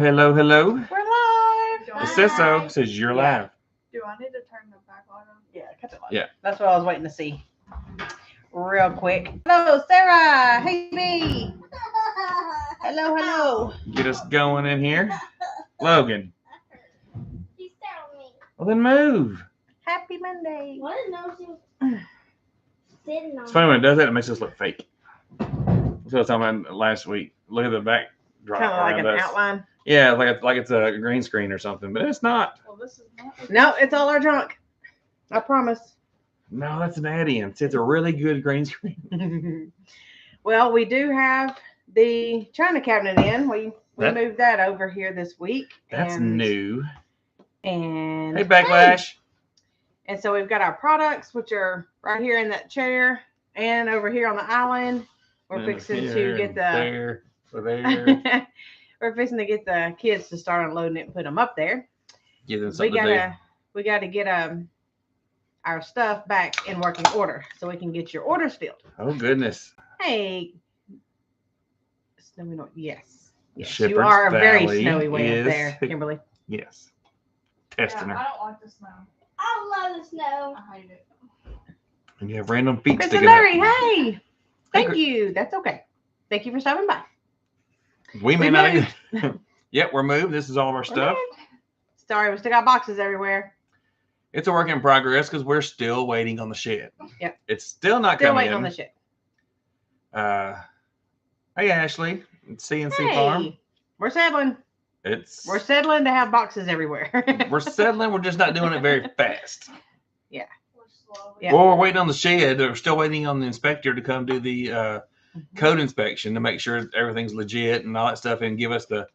Hello, hello. We're live. It says so. It says you're Yeah. live. Do I need to turn the backlight on? Yeah, cut it live. Yeah. That's what I was waiting to see. Real quick. Hello, Sarah. Hey, B. Hello, hello. Get us going in here. Logan. She's telling me. Well, then move. Happy Monday. What is no she was sitting on? It's funny when it does that, it makes us look fake. That's what I was talking about last week. Look at the backdrop. Kind of like around an us. outline. Yeah, like it's a green screen or something, but it's not. Well, this is not. No, it's all our junk. I promise. No, that's an add-in. It's a really good green screen. Well, we do have the china cabinet in. We That- moved that over here this week. That's and, new. And Hey, Backlash. And so we've got our products, which are right here in that chair and over here on the island. We're fixing to get there. we're fixing to get the kids to start unloading it and put them up there. Give them We something to do. gotta get our stuff back in working order so we can get your orders filled. Oh, goodness. Hey, snowy north. Yes, you Shepherd's are a very Valley snowy way is- up there, Kimberly. Yes. Yeah, Testing I her. don't like the snow. I love the snow. I hate it. And you have random feet Kristen sticking out. Murray, hey, thank Gr- you. That's okay. Thank you for stopping by. We may We not moved. even. Yep, we're moved. This is all of our stuff. Sorry, we still got boxes everywhere. It's a work in progress because we're still waiting on the shed. Yep. It's still not Still coming waiting in. on the shit. Hey, Ashley. It's CNC Farm. Hey, we're settling. It's We're settling to have boxes everywhere. we're settling. We're just not doing it very fast. We're slowly. Yeah. Well, we're waiting on the shed. We're still waiting on the inspector to come do the code inspection to make sure everything's legit and all that stuff and give us the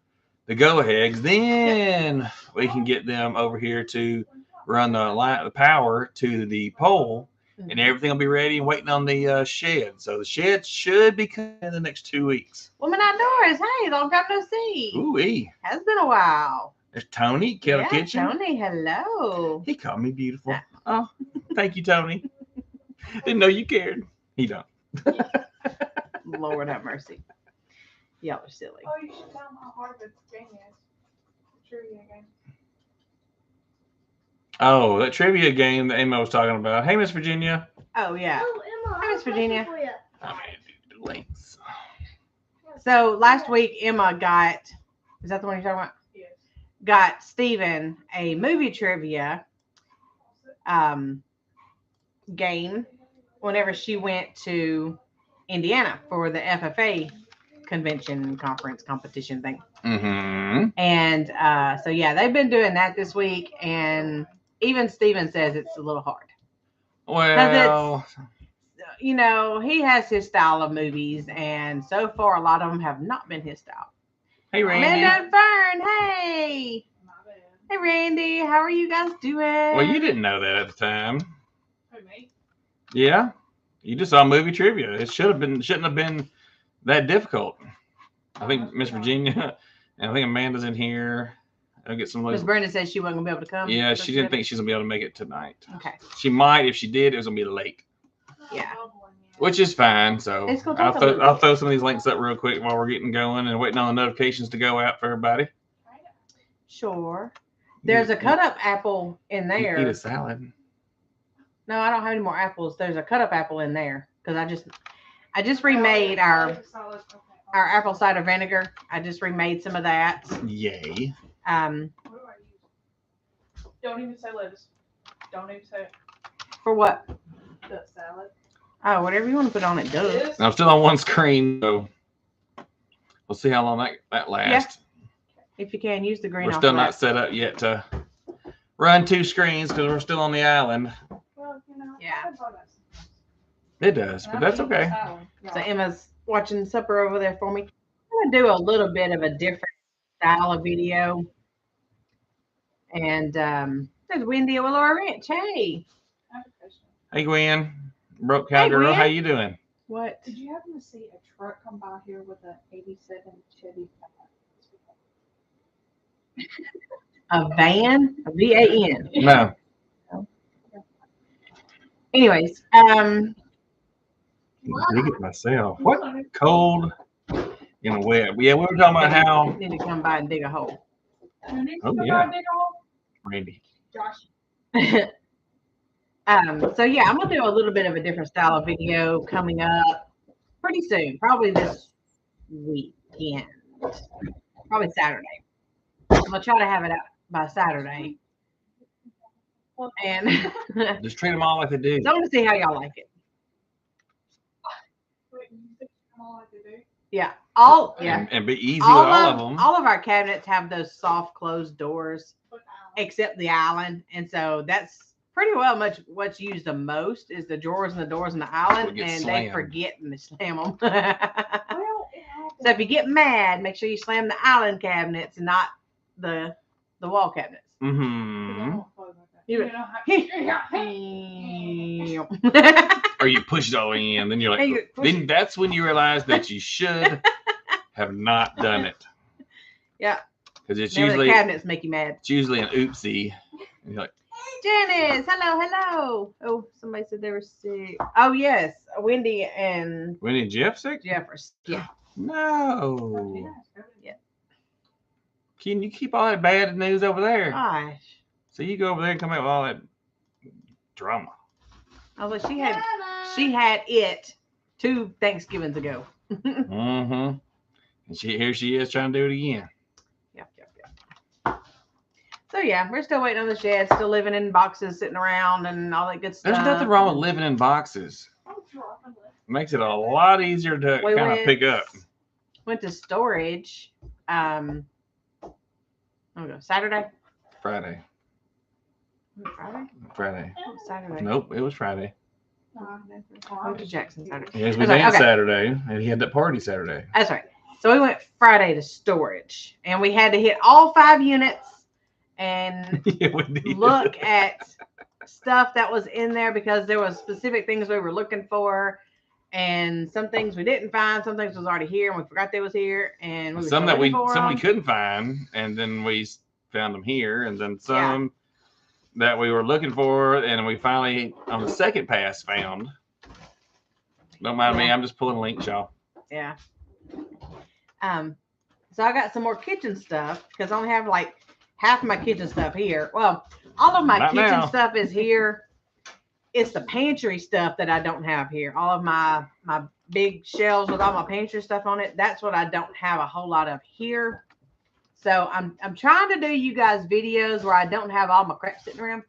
go ahead. Then we can get them over here to run the power to the pole, and everything will be ready and waiting on the shed. So the shed should be coming in the next 2 weeks. Woman outdoors. Hey, long time no see. Ooh-wee. Has been a while. There's Tony, Kettle Yeah, Kitchen. Tony, hello. He called me beautiful. Oh, thank you, Tony. Didn't know you cared. He don't. Lord have mercy. Y'all are silly. Oh, you should tell them how hard the game is. The trivia game. Oh, that trivia game that Emma was talking about. Hey, Miss Virginia. Oh yeah. Oh, Emma, Hi, I Miss have a question Virginia. for you. I mean, the links. So last week Emma got, is that the one you're talking about? Yes. Got Steven a movie trivia game whenever she went to Indiana for the FFA convention conference competition thing. Mm-hmm. And so yeah, they've been doing that this week, and even Steven says it's a little hard. Well, You know, he has his style of movies, and so far a lot of them have not been his style. hey, Randy. Amanda and Fern, hey. My bad. Hey Randy, how are you guys doing? Well, you didn't know that at the time. Who, me? Yeah. You just saw movie trivia. It shouldn't have been that difficult. I think Miss Virginia and I think Amanda's in here. I'll get some of Miss those. Brenda said she wasn't gonna be able to come. Yeah, so she didn't think she's gonna be able to make it tonight. Okay. She might. If she did, it was gonna be late. Yeah. Which is fine. So It's gonna take a little I'll bit. throw some of these links up real quick while we're getting going and waiting on the notifications to go out for everybody. Sure. There's a cut up apple in Eat there. a salad. No, I don't have any more apples. There's a cut up apple in there because I just remade our apple cider vinegar. I just remade some of that. Yay. Um, What do I use? Don't even say lettuce. Don't even say for what? the salad. Oh, whatever you want to put on it does. This? I'm still on one screen, so we'll see how long that lasts. If you can use the green. We're off still of not that. set up yet to run two screens because we're still on the island. Well, you know. Yeah. I thought that's- It does, but that's okay. So Emma's watching supper over there for me. I'm gonna do a little bit of a different style of video. And there's Wendy at Willow Ranch. Hey, I have a question. Hey, Gwen, broke cow Hey, girl, Gwen. how you doing? what? Did you happen to see a truck come by here with an 87 Chevy? A van? A VAN. No. Anyways, Dig it myself. What cold in a web. Yeah, we were talking about how You need to come by and dig a hole. Who needs Oh, to yeah. go dig a hole? Randy. Josh. So yeah, I'm gonna do a little bit of a different style of video coming up pretty soon, probably this weekend, probably Saturday. I'm gonna try to have it out by Saturday, and so Just treat them all like they do. I'm gonna see how y'all like it. Wait, you said come on like they do? Yeah, And be easy with all of them. all of our cabinets have those soft closed doors, except the island, and so that's pretty well much what's used the most is the drawers and the doors and the island, gets and they slammed. forget and they slam them. Well, it happens. So if you get mad, make sure you slam the island cabinets and not the wall cabinets. Mm-hmm. You- You Or you push it all in, then you're Hey, like, you push then that's when you realize that you should have not done it. Yeah. Because it's Never the usually cabinets make you mad. it's usually an oopsie. And you're like, Janice, hello. Oh, somebody said they were sick. Oh yes, Wendy and when did Jeff sick? Jeffers. Yeah. No. Yeah. Can you keep all that bad news over there? Gosh. So you go over there and come out with all that drama. I was like, she had it 2 Thanksgivings ago. Mm-hmm. And here she is trying to do it again. Yep. So yeah, we're still waiting on the shed, still living in boxes, sitting around, and all that good stuff. There's nothing wrong with living in boxes. Makes it a lot easier to We kind of pick up. Went to storage. Saturday. Friday. Friday. Oh, Saturday. Nope, it was Friday. Went to Jackson Saturday. Yes, we That's right, danced okay. Saturday, and he had that party Saturday. That's right. So we went Friday to storage, and we had to hit all 5 units and Yeah, we did. look at stuff that was in there because there was specific things we were looking for, and some things we didn't find. Some things was already here, and we forgot they was here, and we were some still that we looking for some we them. couldn't find, and then we found them here, and then some that we were looking for, and we finally on the second pass found. Don't mind me, I'm just pulling links, y'all. Yeah. So I got some more kitchen stuff because I only have like half of my kitchen stuff here. Well, all of my Not kitchen now. stuff is here. It's the pantry stuff that I don't have here. All of my big shelves with all my pantry stuff on it. That's what I don't have a whole lot of here. So I'm trying to do you guys videos where I don't have all my crap sitting around.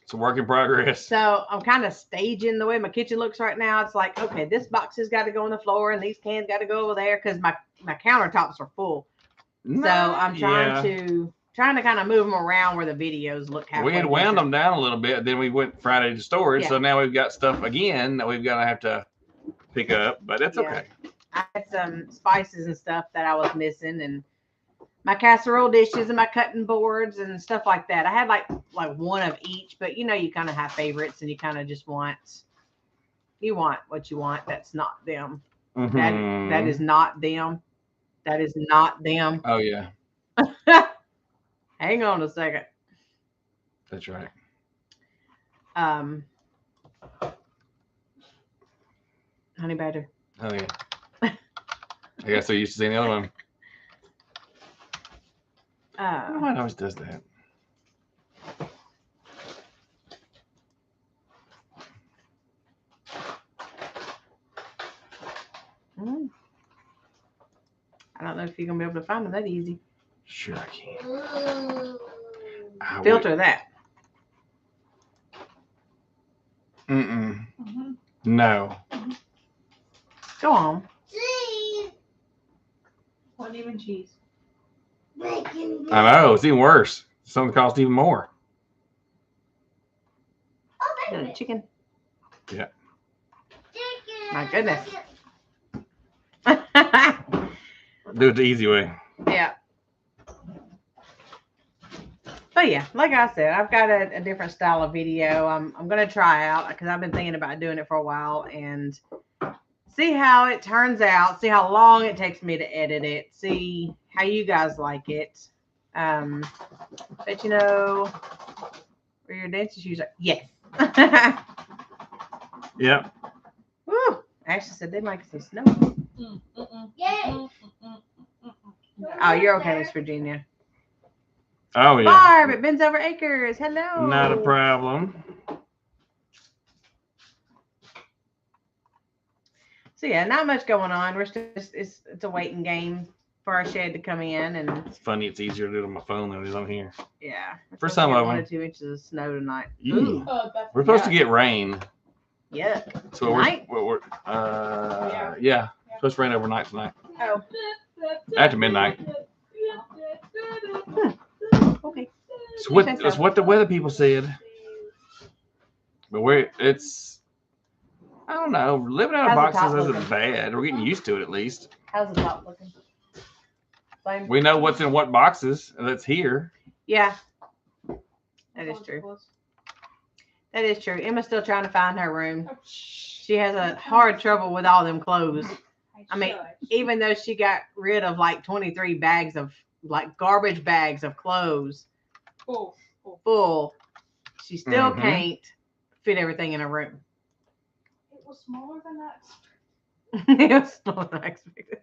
It's a work in progress. So I'm kind of staging the way my kitchen looks right now. It's like, okay, this box has got to go on the floor and these cans got to go over there because my countertops are full. So I'm trying to kind of move them around where the videos look halfway We had wound decent. them down a little bit. Then we went Friday to storage, Yeah. so now we've got stuff again that we've got to have to pick up. But that's Yeah. okay. I had some spices and stuff that I was missing, and my casserole dishes and my cutting boards and stuff like that. I had like one of each, but you kind of have favorites, and you kind of just want what you want. That's not them. That Mhm. is not them. That is not them. Oh yeah, Hang on a second. that's right. Honey badger. Oh yeah. I guess so used to seeing the other one. Why it always does that? I don't know if you're gonna be able to find them that easy. Sure I can. Ooh. I Filter that. Mm-mm. Mhm. No. Go on. Cheese. Wasn't even cheese. Bacon. I know. It's even worse. Something costs even more. Oh, The bacon. chicken. Yeah. Chicken. My goodness. Do it the easy way. Yeah. But yeah, like I said, I've got a different style of video. I'm gonna try out because I've been thinking about doing it for a while and see how it turns out. See how long it takes me to edit it. See how you guys like it. But where your dancing shoes are? Yes. Yep. Woo! Ashley said they might get some snow. Yay. Oh, you're okay, Miss Virginia. Oh yeah. Barb at Ben's Over Acres. Hello. Not a problem. So yeah, not much going on. We're just it's a waiting game for our shed to come in, and It's funny. It's easier to do it on my phone than it is on here. yeah. we're For supposed to some get of 1 them. to 2 inches of snow tonight. Ooh. That's We're supposed to get rain. Yeah. So Tonight? we're yeah. Supposed to rain overnight tonight. Oh. After midnight. Okay. It's what the weather people said. But I don't know. Living out of How's the top boxes isn't looking? bad. We're getting used to it at least. How's the top looking? Same. We know what's in what boxes that's here. Yeah. That is true. That is true. Emma's still trying to find her room. She has a hard trouble with all them clothes. I mean, even though she got rid of like 23 bags of like garbage bags of clothes full, she still Mhm. can't fit everything in her room. It was smaller than that. It was smaller than I expected.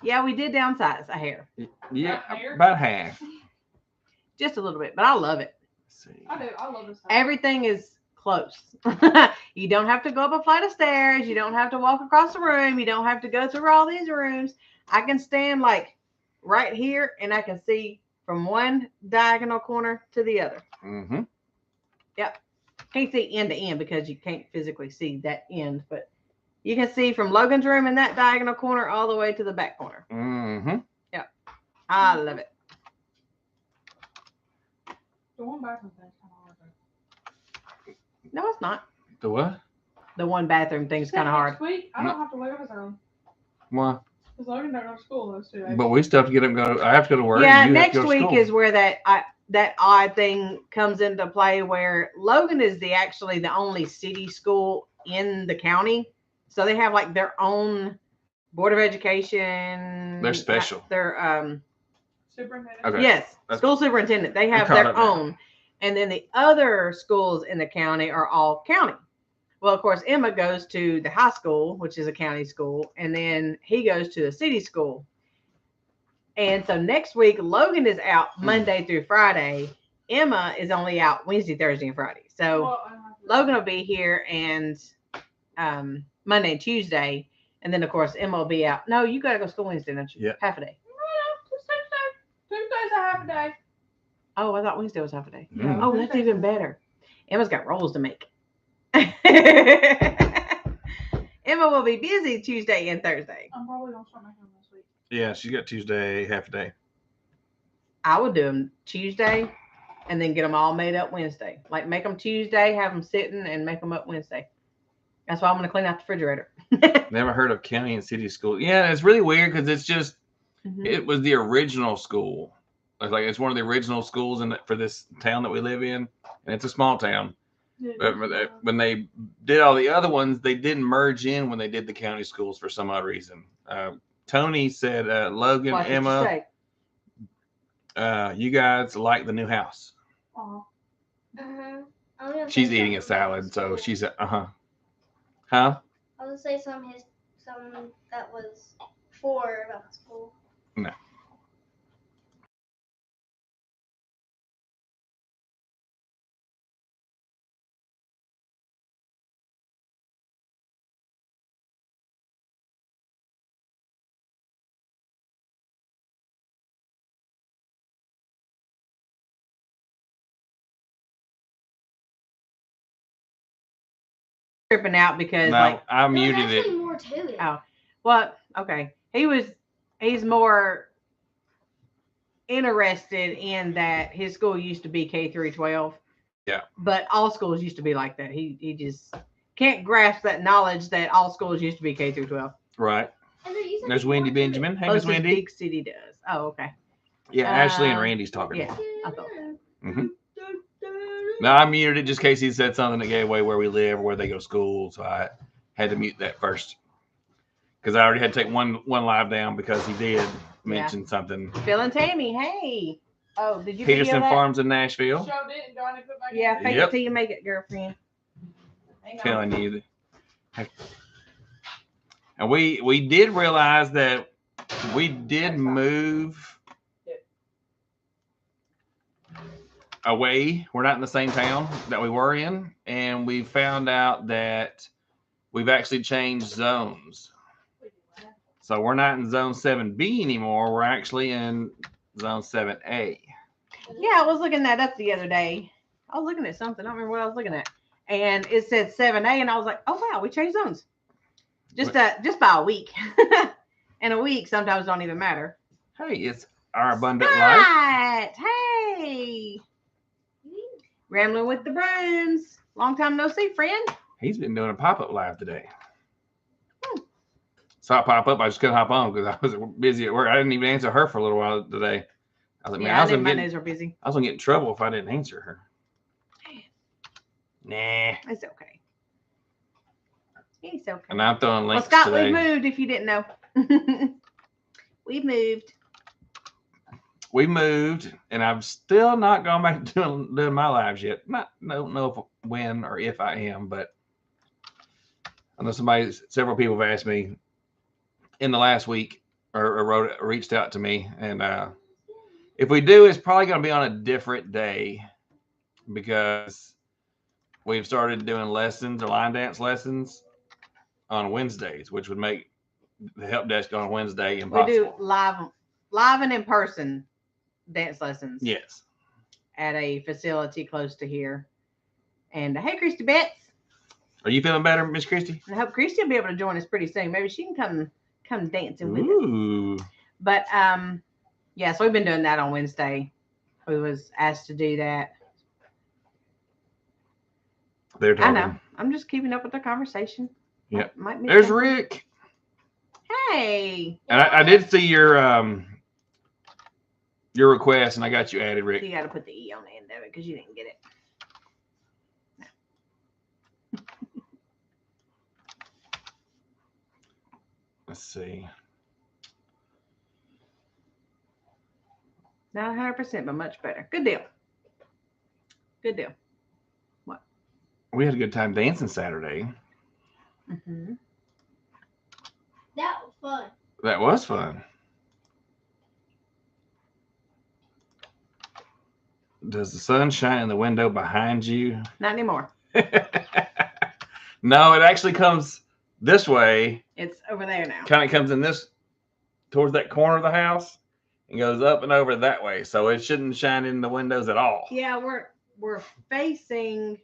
Yeah, we did downsize a hair. Yeah, Hair? about half. Just a little bit, but I love it. Let's see. I do. I love this house. Everything is close. You don't have to go up a flight of stairs. You don't have to walk across the room. You don't have to go through all these rooms. I can stand like right here and I can see from one diagonal corner to the other. Mm-hmm. Can't see end to end because you can't physically see that end, but you can see from Logan's room in that diagonal corner all the way to the back corner. Mm-hmm. I love it. The one bathroom thing's kind of hard. No, it's not. The what? The one bathroom thing's kind of hard. Next week, I don't have to leave his room. Why? Because Logan don't go to school those 2 days. But we still have to get up and go. I have to go to work. Yeah, and you have next to go to week school. is where that odd thing comes into play where Logan is actually the only city school in the county. So they have like their own board of education. They're special. They're Superintendent. Okay. yes, That's- school superintendent. They have caught their up now. own. And then the other schools in the county are all county. Well, of course, Emma goes to the high school, which is a county school, and then he goes to the city school. And so next week, Logan is out Monday through Friday. Emma is only out Wednesday, Thursday, and Friday. So Well, I don't have to- Logan will be here and Monday and Tuesday. And then, of course, Emma will be out. No, you got to go to school Wednesday, don't you? Yeah. Half a day. No, just Tuesday. Tuesday's a half a day. Oh, I thought Wednesday was half a day. Mm. Oh, that's even better. Emma's got rolls to make. Emma will be busy Tuesday and Thursday. I'm probably going to start making them this week. Yeah, she got Tuesday half a day. I would do them Tuesday and then get them all made up Wednesday. Like make them Tuesday, have them sitting, and make them up Wednesday. That's why I'm going to clean out the refrigerator. Never heard of county and city school. Yeah, it's really weird because it's just Mhm. it was the original school. It's one of the original schools for this town that we live in, and it's a small town. But when they did all the other ones, they didn't merge in when they did the county schools for some odd reason. Tony said, Logan, Watch what you Emma, say. you guys like the new house. Aw. She's eating a salad, so she said, Huh? I would say some that was for about the school. No. Tripping out because No, like I muted There's it. actually more to it. Oh. well, okay. He's more interested in that his school used to be K through 12. Yeah. But all schools used to be like that. He just can't grasp that knowledge that all schools used to be K through 12. Right. And there used to There's be Wendy more to it. Benjamin. Hey, Most Miss of Wendy. big city does. Oh, okay. Yeah, Ashley and Uh, Randy's talking. yeah. I thought No, I muted it just in case he said something that gave away where we live or where they go to school. So I had to mute that first because I already had to take one live down because he did mention something. Phil and Tammy, hey. Oh, did you Peterson video that? Farms in Nashville. Showed it and Johnny put back Yeah, in. fake Yep. it till you make it, girlfriend. Hang on. Telling you. And we did realize that we did move away. We're not in the same town that we were in, and we found out that we've actually changed zones. So we're not in zone 7B anymore. We're actually in zone 7A. Yeah, I was looking that up the other day. I was looking at something. I don't remember what I was looking at. And it said 7A, and I was like, oh wow, we changed zones. Just by a week. And a week sometimes don't even matter. Hey, it's our abundant life. Right. Hey. Rambling with the brooms. Long time no see, friend. He's been doing a pop-up live today. Saw it pop up. I just couldn't hop on because I was busy at work. I didn't even answer her for a little while today. I was like, man, Yeah, I knew Mondays were busy. I was gonna get in trouble if I didn't answer her. Nah. It's okay. It's okay. And I'm throwing links Scott, today. we've moved if you didn't know. We've moved. We moved, and I've still not gone back to doing my lives yet. Don't know if, when or if I am, but I know several people have asked me in the last week or reached out to me, and if we do, it's probably going to be on a different day because we've started doing lessons or line dance lessons on Wednesdays, which would make the help desk on Wednesday impossible. We do live and in person dance lessons. Yes. At a facility close to here. And hey, Christy Betts. Are you feeling better, Miss Christy? I hope Christy will be able to join us pretty soon. Maybe she can come dancing with us. But yeah, so we've been doing that on Wednesday. We was asked to do that. They're talking. I know. I'm just keeping up with the conversation. Yeah. There's Rick. Hey. And I did see your request, and I got you added, Rick. You got to put the E on the end of it because you didn't get it. Let's see. Not 100%, but much better. Good deal. Good deal. What? We had a good time dancing Saturday. Mm-hmm. That was fun. That was fun. Does the sun shine in the window behind you? Not anymore. No, it actually comes this way. It's over there now. Kind of comes in this, towards that corner of the house, and goes up and over that way. So it shouldn't shine in the windows at all. Yeah, we're facing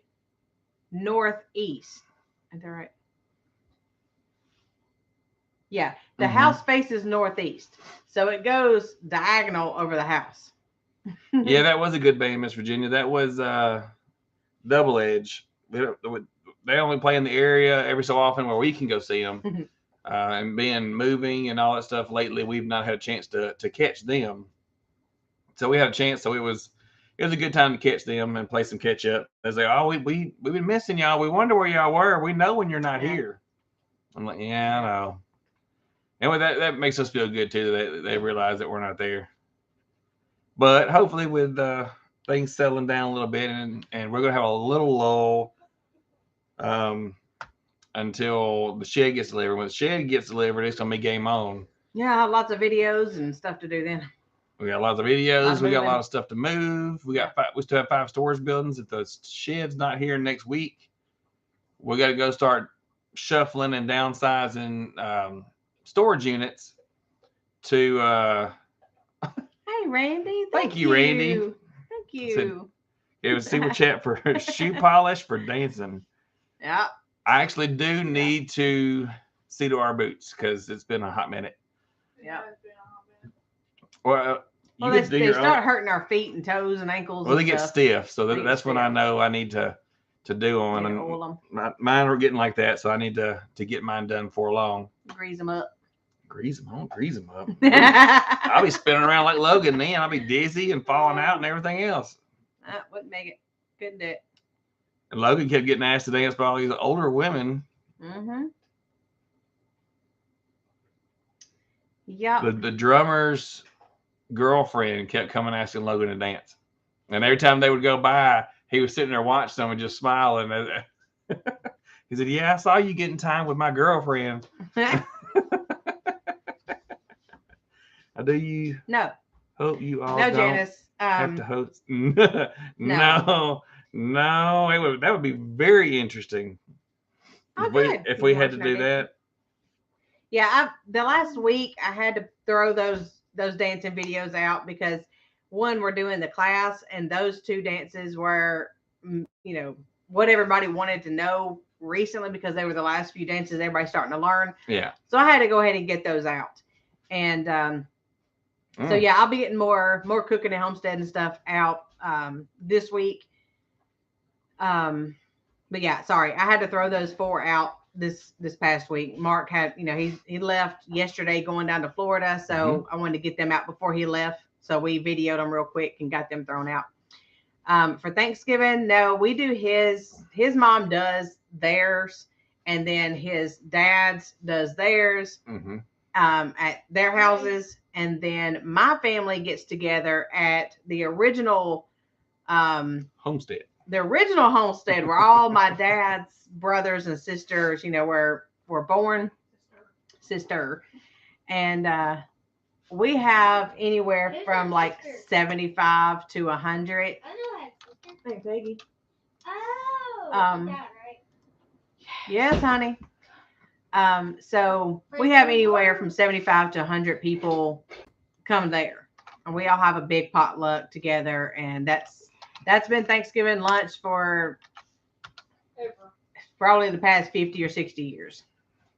northeast. Is that right? Yeah, the house faces northeast, so it goes diagonal over the house. Yeah, that was a good band, Miss Virginia. That was Double Edge. They only play in the area every so often where we can go see them. And being moving and all that stuff lately, we've not had a chance to catch them. So we had a chance. So it was a good time to catch them and play some catch up. They say, "Oh, we've been missing y'all. We wonder where y'all were. We know when you're not here." I'm like, "Yeah, I know." Anyway, that makes us feel good too. They realize that we're not there. But hopefully, with things settling down a little bit, and we're gonna have a little lull until the shed gets delivered. When the shed gets delivered, it's gonna be game on. Yeah, I have lots of videos and stuff to do then. We got lots of videos. We got a lot of stuff to move. We still have 5 storage buildings. If the shed's not here next week, we got to go start shuffling and downsizing storage units to. Hey, Randy. Thank you, Randy. Thank you. It was super chat for shoe polish for dancing. Yeah. I actually do need to see to our boots because it's been a hot minute. Yeah. Well, they start hurting our feet and toes and ankles. Well, they get stiff, so that's when I know I need to do them. And oil them. Mine are getting like that, so I need to get mine done before long. Grease them up. Grease them up. I'll be spinning around like Logan then. I'll be dizzy and falling out and everything else. That wouldn't make it. Couldn't do it. And Logan kept getting asked to dance by all these older women. Mm-hmm. Yeah. The drummer's girlfriend kept coming asking Logan to dance. And every time they would go by, he was sitting there watching them and just smiling. He said, "Yeah, I saw you getting time with my girlfriend." Do you No, hope you all no, don't Janice. have to host? No, no. That would be very interesting Oh, if we good. if You we can had watch to my do dance. that. Yeah, the last week I had to throw those dancing videos out because one, we're doing the class, and those two dances were, what everybody wanted to know recently because they were the last few dances everybody's starting to learn. Yeah. So I had to go ahead and get those out, and so yeah, I'll be getting more cooking at Homestead and stuff out this week. But yeah, sorry, I had to throw those 4 out this past week. Mark had, he left yesterday going down to Florida, so I wanted to get them out before he left. So we videoed them real quick and got them thrown out. For Thanksgiving, no, we do his mom does theirs, and then his dad's does theirs at their houses, and then my family gets together at the original Homestead. The original Homestead where all my dad's brothers and sisters, were born. Sister. And we have anywhere from like 75 to 100. I know I had sister. Thanks, Peggy. Oh, Um, that right? Yes, honey. So we have anywhere from 75 to 100 people come there, and we all have a big potluck together, and that's been Thanksgiving lunch for probably the past 50 or 60 years.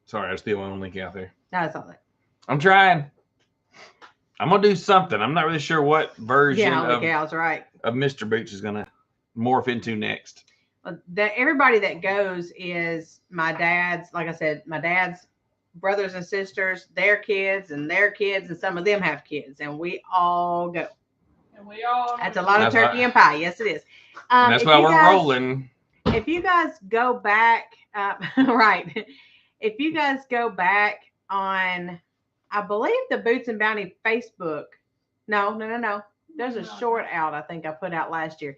Sorry, I still want to link out there. No, that's all that. I'm trying. I'm gonna do something. I'm not really sure what version holy cows, right. of Mr. Boots is gonna morph into next. Well, everybody that goes is my dad's, like I said, my dad's brothers and sisters, their kids, and some of them have kids, and we all go. And we all. That's a lot of turkey and pie. Yes, it is. And that's why we're rolling. If you guys go back, right. If you guys go back on, I believe the Boots and Bounty Facebook. No. There's a short out I think I put out last year.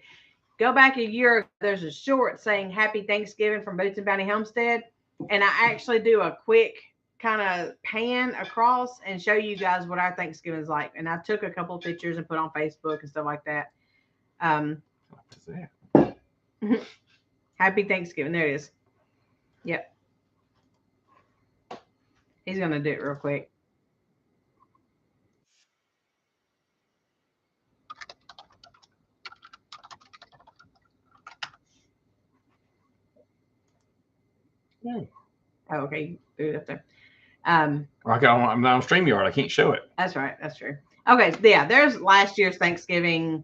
Go back a year ago, there's a short saying Happy Thanksgiving from Boots and Bounty Homestead. And I actually do a quick kind of pan across and show you guys what our Thanksgiving is like. And I took a couple of pictures and put on Facebook and stuff like that. What is that? Happy Thanksgiving. There it is. Yep. He's going to do it real quick. Oh, okay. Do it up there. I'm not on StreamYard. I can't show it. That's right. That's true. Okay. So yeah, there's last year's Thanksgiving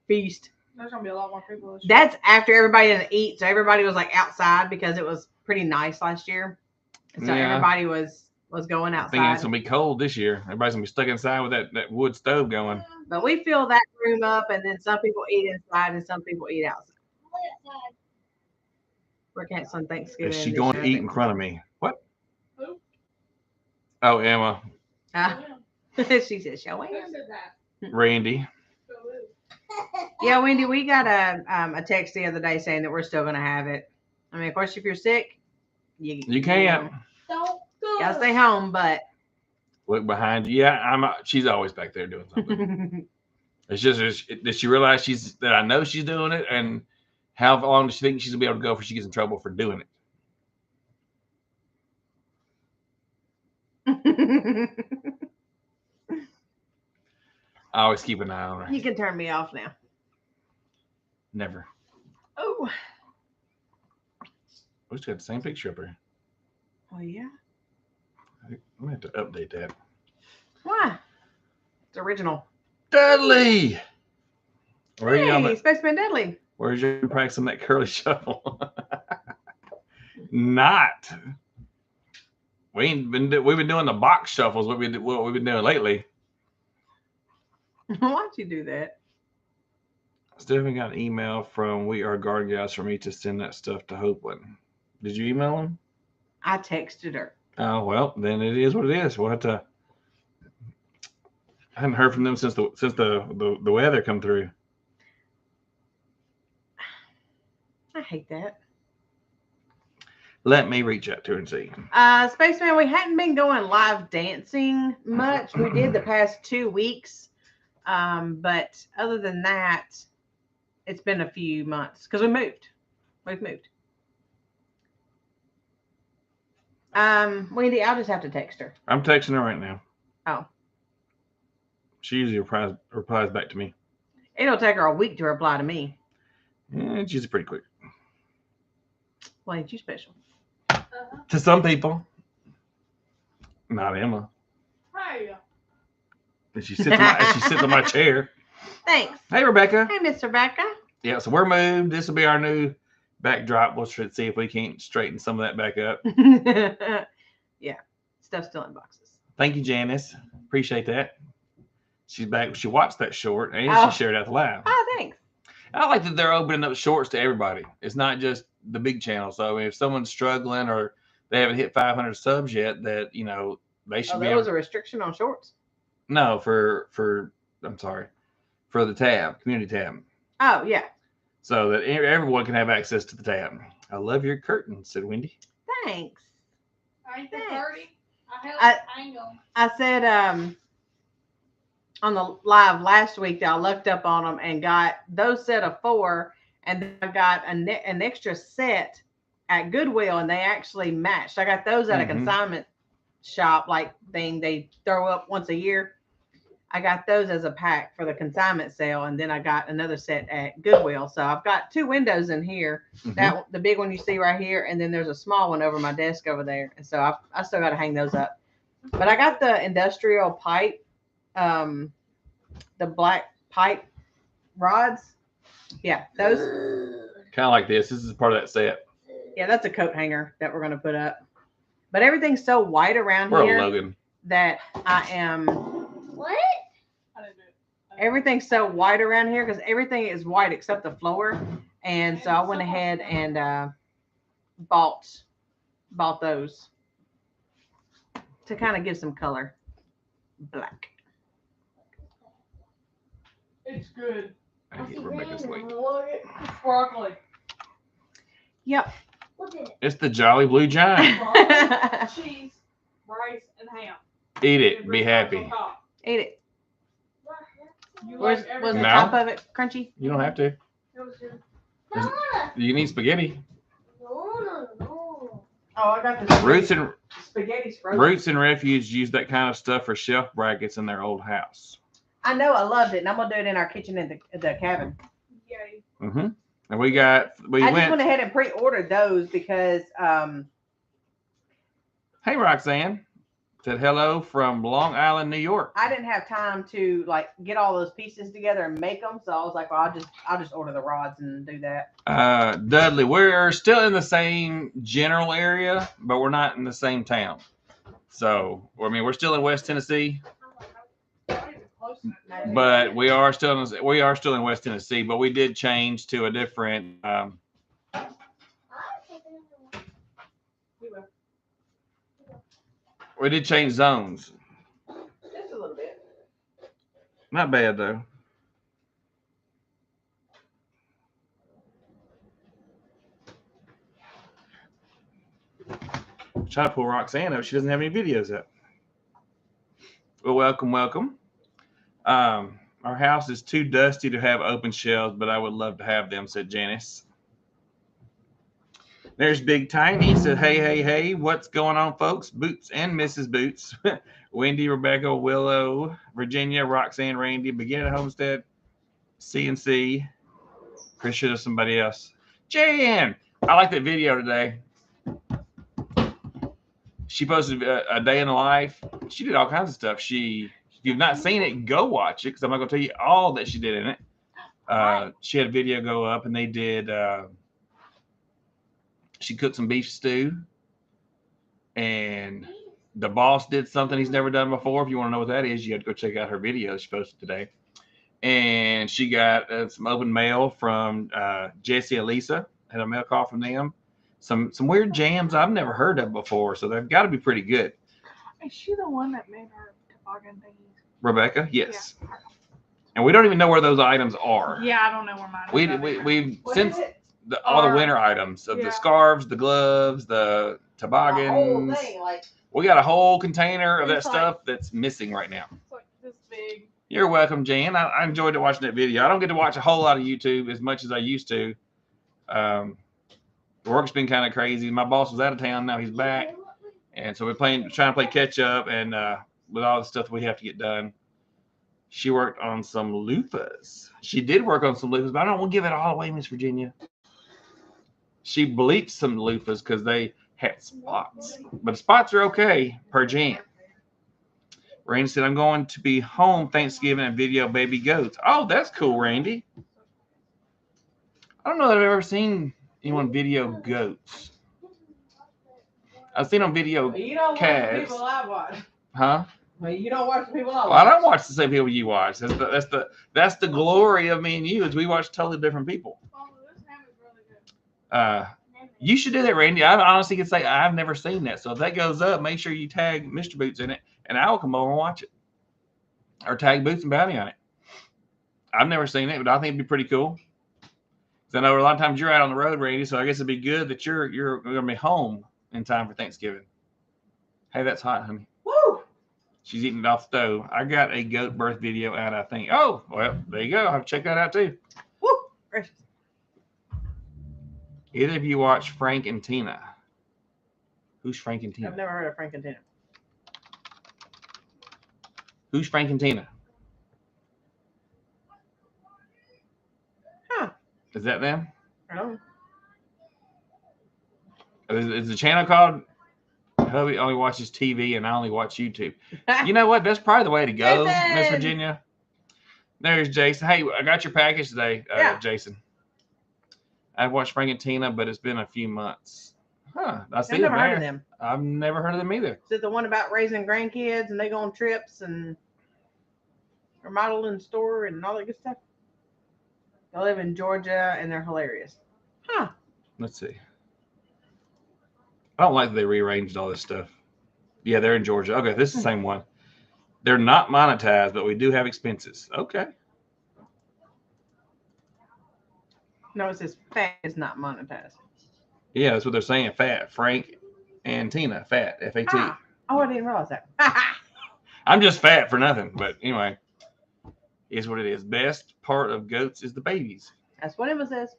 feast. There's gonna be a lot more people this year. That's after everybody didn't eat, so everybody was like outside because it was pretty nice last year. So everybody was going outside. I think it's gonna be cold this year. Everybody's gonna be stuck inside with that wood stove going. But we fill that room up, and then some people eat inside and some people eat outside. We're canceling Thanksgiving. Is she going to eat in front of me? What? Who? Oh, Emma. She said, "Shall we?" Who said that? Randy. Yeah, Wendy, we got a text the other day saying that we're still going to have it. I mean, of course, if you're sick, you can't. Don't go. Gotta stay home, but Look behind you. Yeah, she's always back there doing something. It's just does she realize that I know she's doing it, and how long does she think she's gonna be able to go before she gets in trouble for doing it? I always keep an eye on her. You can turn me off now. Never. Oh. We just got the same picture up here. Oh yeah. I'm gonna have to update that. Why? It's original. Dudley. Where are you? Spaceman Dudley. Where's your practicing that curly shuffle? Not. We've been doing the box shuffles. What we've been doing lately. Why'd you do that? Still haven't got an email from We Are Guard Guys for me to send that stuff to Hopeland. Did you email them? I texted her. Oh well, then it is what it is. We'll have to. I hadn't heard from them since the weather come through. I hate that. Let me reach out to her and see. Spaceman, we hadn't been going live dancing much. We did the past 2 weeks. But other than that, it's been a few months because we moved. We've moved. Wendy, I'll just have to text her. I'm texting her right now. Oh. She usually replies back to me. It'll take her a week to reply to me. Yeah, she's usually pretty quick. Well, ain't you special? To some people. Not Emma. Hey. And she sits on my chair. Thanks. Hey, Rebecca. Hey, Miss Rebecca. Yeah, so we're moved. This will be our new backdrop. We'll see if we can't straighten some of that back up. Yeah. Stuff's still in boxes. Thank you, Janice. Appreciate that. She's back. She watched that short and she shared out loud. Oh, thanks. I like that they're opening up shorts to everybody. It's not just the big channel. So if someone's struggling or they haven't hit 500 subs yet, that they should be. There was a restriction on shorts. No, for I'm sorry, for the tab, community tab. Oh yeah. So that everyone can have access to the tab. I love your curtains, said Wendy. Thanks. Ain't they Thanks. pretty? I angle. I said on the live last week that I looked up on them and got those set of 4, and then I got an extra set at Goodwill, and they actually matched. I got those at a consignment shop thing they throw up once a year. I got those as a pack for the consignment sale, and then I got another set at Goodwill. So I've got 2 windows in here. That the big one you see right here, and then there's a small one over my desk over there. And so I still got to hang those up. But I got the industrial pipe, the black pipe rods. Yeah, those. Kind of like this. This is part of that set. Yeah, that's a coat hanger that we're going to put up. But everything's so white around We're here Logan. that I am. What? I didn't do it. Everything's so white around here because everything is white except the floor. And so I went ahead and bought those to kind of give some color. Black. It's good. I get Rebecca's weight. It's sparkly. Yep. What's in it? It's the Jolly Blue Giant. Cheese, rice, and ham. Eat it. And Be rice happy. on top. Ate it. You Was like the everything. No. top of it crunchy? You don't have to. It was good. No, You need spaghetti. no. Oh, I got the spaghetti's frozen. Roots and Refuge use that kind of stuff for shelf brackets in their old house. I know, I loved it, and I'm gonna do it in our kitchen in the cabin. Yay. And we I just went went. ahead and pre-ordered those because Hey, Roxanne. Said hello from Long Island, New York. I didn't have time to get all those pieces together and make them, so I was like, well, I'll just order the rods and do that. Dudley, we're still in the same general area, but we're not in the same town. So, I mean, we're still in West Tennessee, but we are still in West Tennessee. But we did change to a different. We did change zones. Just a little bit. Not bad though. Try to pull Roxanne up. She doesn't have any videos up. Well, welcome. Our house is too dusty to have open shelves, but I would love to have them, said Janice. There's Big Tiny. Said, hey, what's going on, folks? Boots and Mrs. Boots. Wendy, Rebecca, Willow, Virginia, Roxanne, Randy, beginning at Homestead, CNC. Pretty sure there's somebody else. Jan, I like that video today. She posted a day in the life. She did all kinds of stuff. If you've not seen it, go watch it because I'm not going to tell you all that she did in it. She had a video go up and they did... she cooked some beef stew, and the boss did something he's never done before. If you want to know what that is, you have to go check out her video she posted today. And she got some open mail from Jesse and Lisa. Had a mail call from them. Some weird jams I've never heard of before, so they've got to be pretty good. Is she the one that made her toboggan thingies? Rebecca, yes. Yeah. And we don't even know where those items are. Yeah, I don't know where mine is. We've since all the winter items of the scarves, the gloves, the toboggans. The whole thing, like, we got a whole container of that It's like- stuff that's missing right now. It's like this big. You're welcome, Jan. I enjoyed watching that video. I don't get to watch a whole lot of YouTube as much as I used to. Work's been kind of crazy. My boss was out of town. Now he's back. And so we're trying to play catch up. And with all the stuff we have to get done, she worked on some loofahs. She did work on some loofahs, but I don't want to give it all away, Miss Virginia. She bleached some loofahs because they had spots. But the spots are okay, per Jan. Randy said, I'm going to be home Thanksgiving and video baby goats. Oh, that's cool, Randy. I don't know that I've ever seen anyone video goats. I've seen them video Well, you don't watch the calves. people I watch. Huh? Well, you don't watch the people I watch. Well, I don't watch the same people you watch. That's the glory of me and you is we watch totally different people. Oh, this ham is really good. You should do that, Randy. I honestly can say I've never seen that. So if that goes up, make sure you tag Mr. Boots in it, and I will come over and watch it. Or tag Boots and Bounty on it. I've never seen it, but I think it'd be pretty cool. Because I know a lot of times you're out on the road, Randy, so I guess it'd be good that you're going to be home in time for Thanksgiving. Hey, that's hot, honey. Woo! She's eating it off the stove. I got a goat birth video out, I think. Oh, well, there you go. I'll have to check that out, too. Woo! Gracious. Either of you watch Frank and Tina? Who's Frank and Tina? I've never heard of Frank and Tina. Who's Frank and Tina? Huh. Is that them? I don't Is the channel called Hubby Only Watches TV and I Only Watch YouTube? You know what? That's probably the way to go, Miss Jason! Virginia. There's Jason. Hey, I got your package today, Yeah. Jason. I've watched Frank and Tina, but it's been a few months. Huh. I see I've never them heard of there. them. I've never heard of them either. Is it the one about raising grandkids and they go on trips and remodel in store and all that good stuff? They live in Georgia and they're hilarious. Huh. Let's see. I don't like that they rearranged all this stuff. Yeah, they're in Georgia. Okay, this is the same one. They're not monetized, but we do have expenses. Okay. No, it says fat is not monetized. Yeah, that's what they're saying. Fat. Frank and Tina. Fat. F-A-T. Ah. Oh, I didn't realize that. I'm just fat for nothing. But anyway, is what it is. Best part of goats is the babies. That's what Emma says.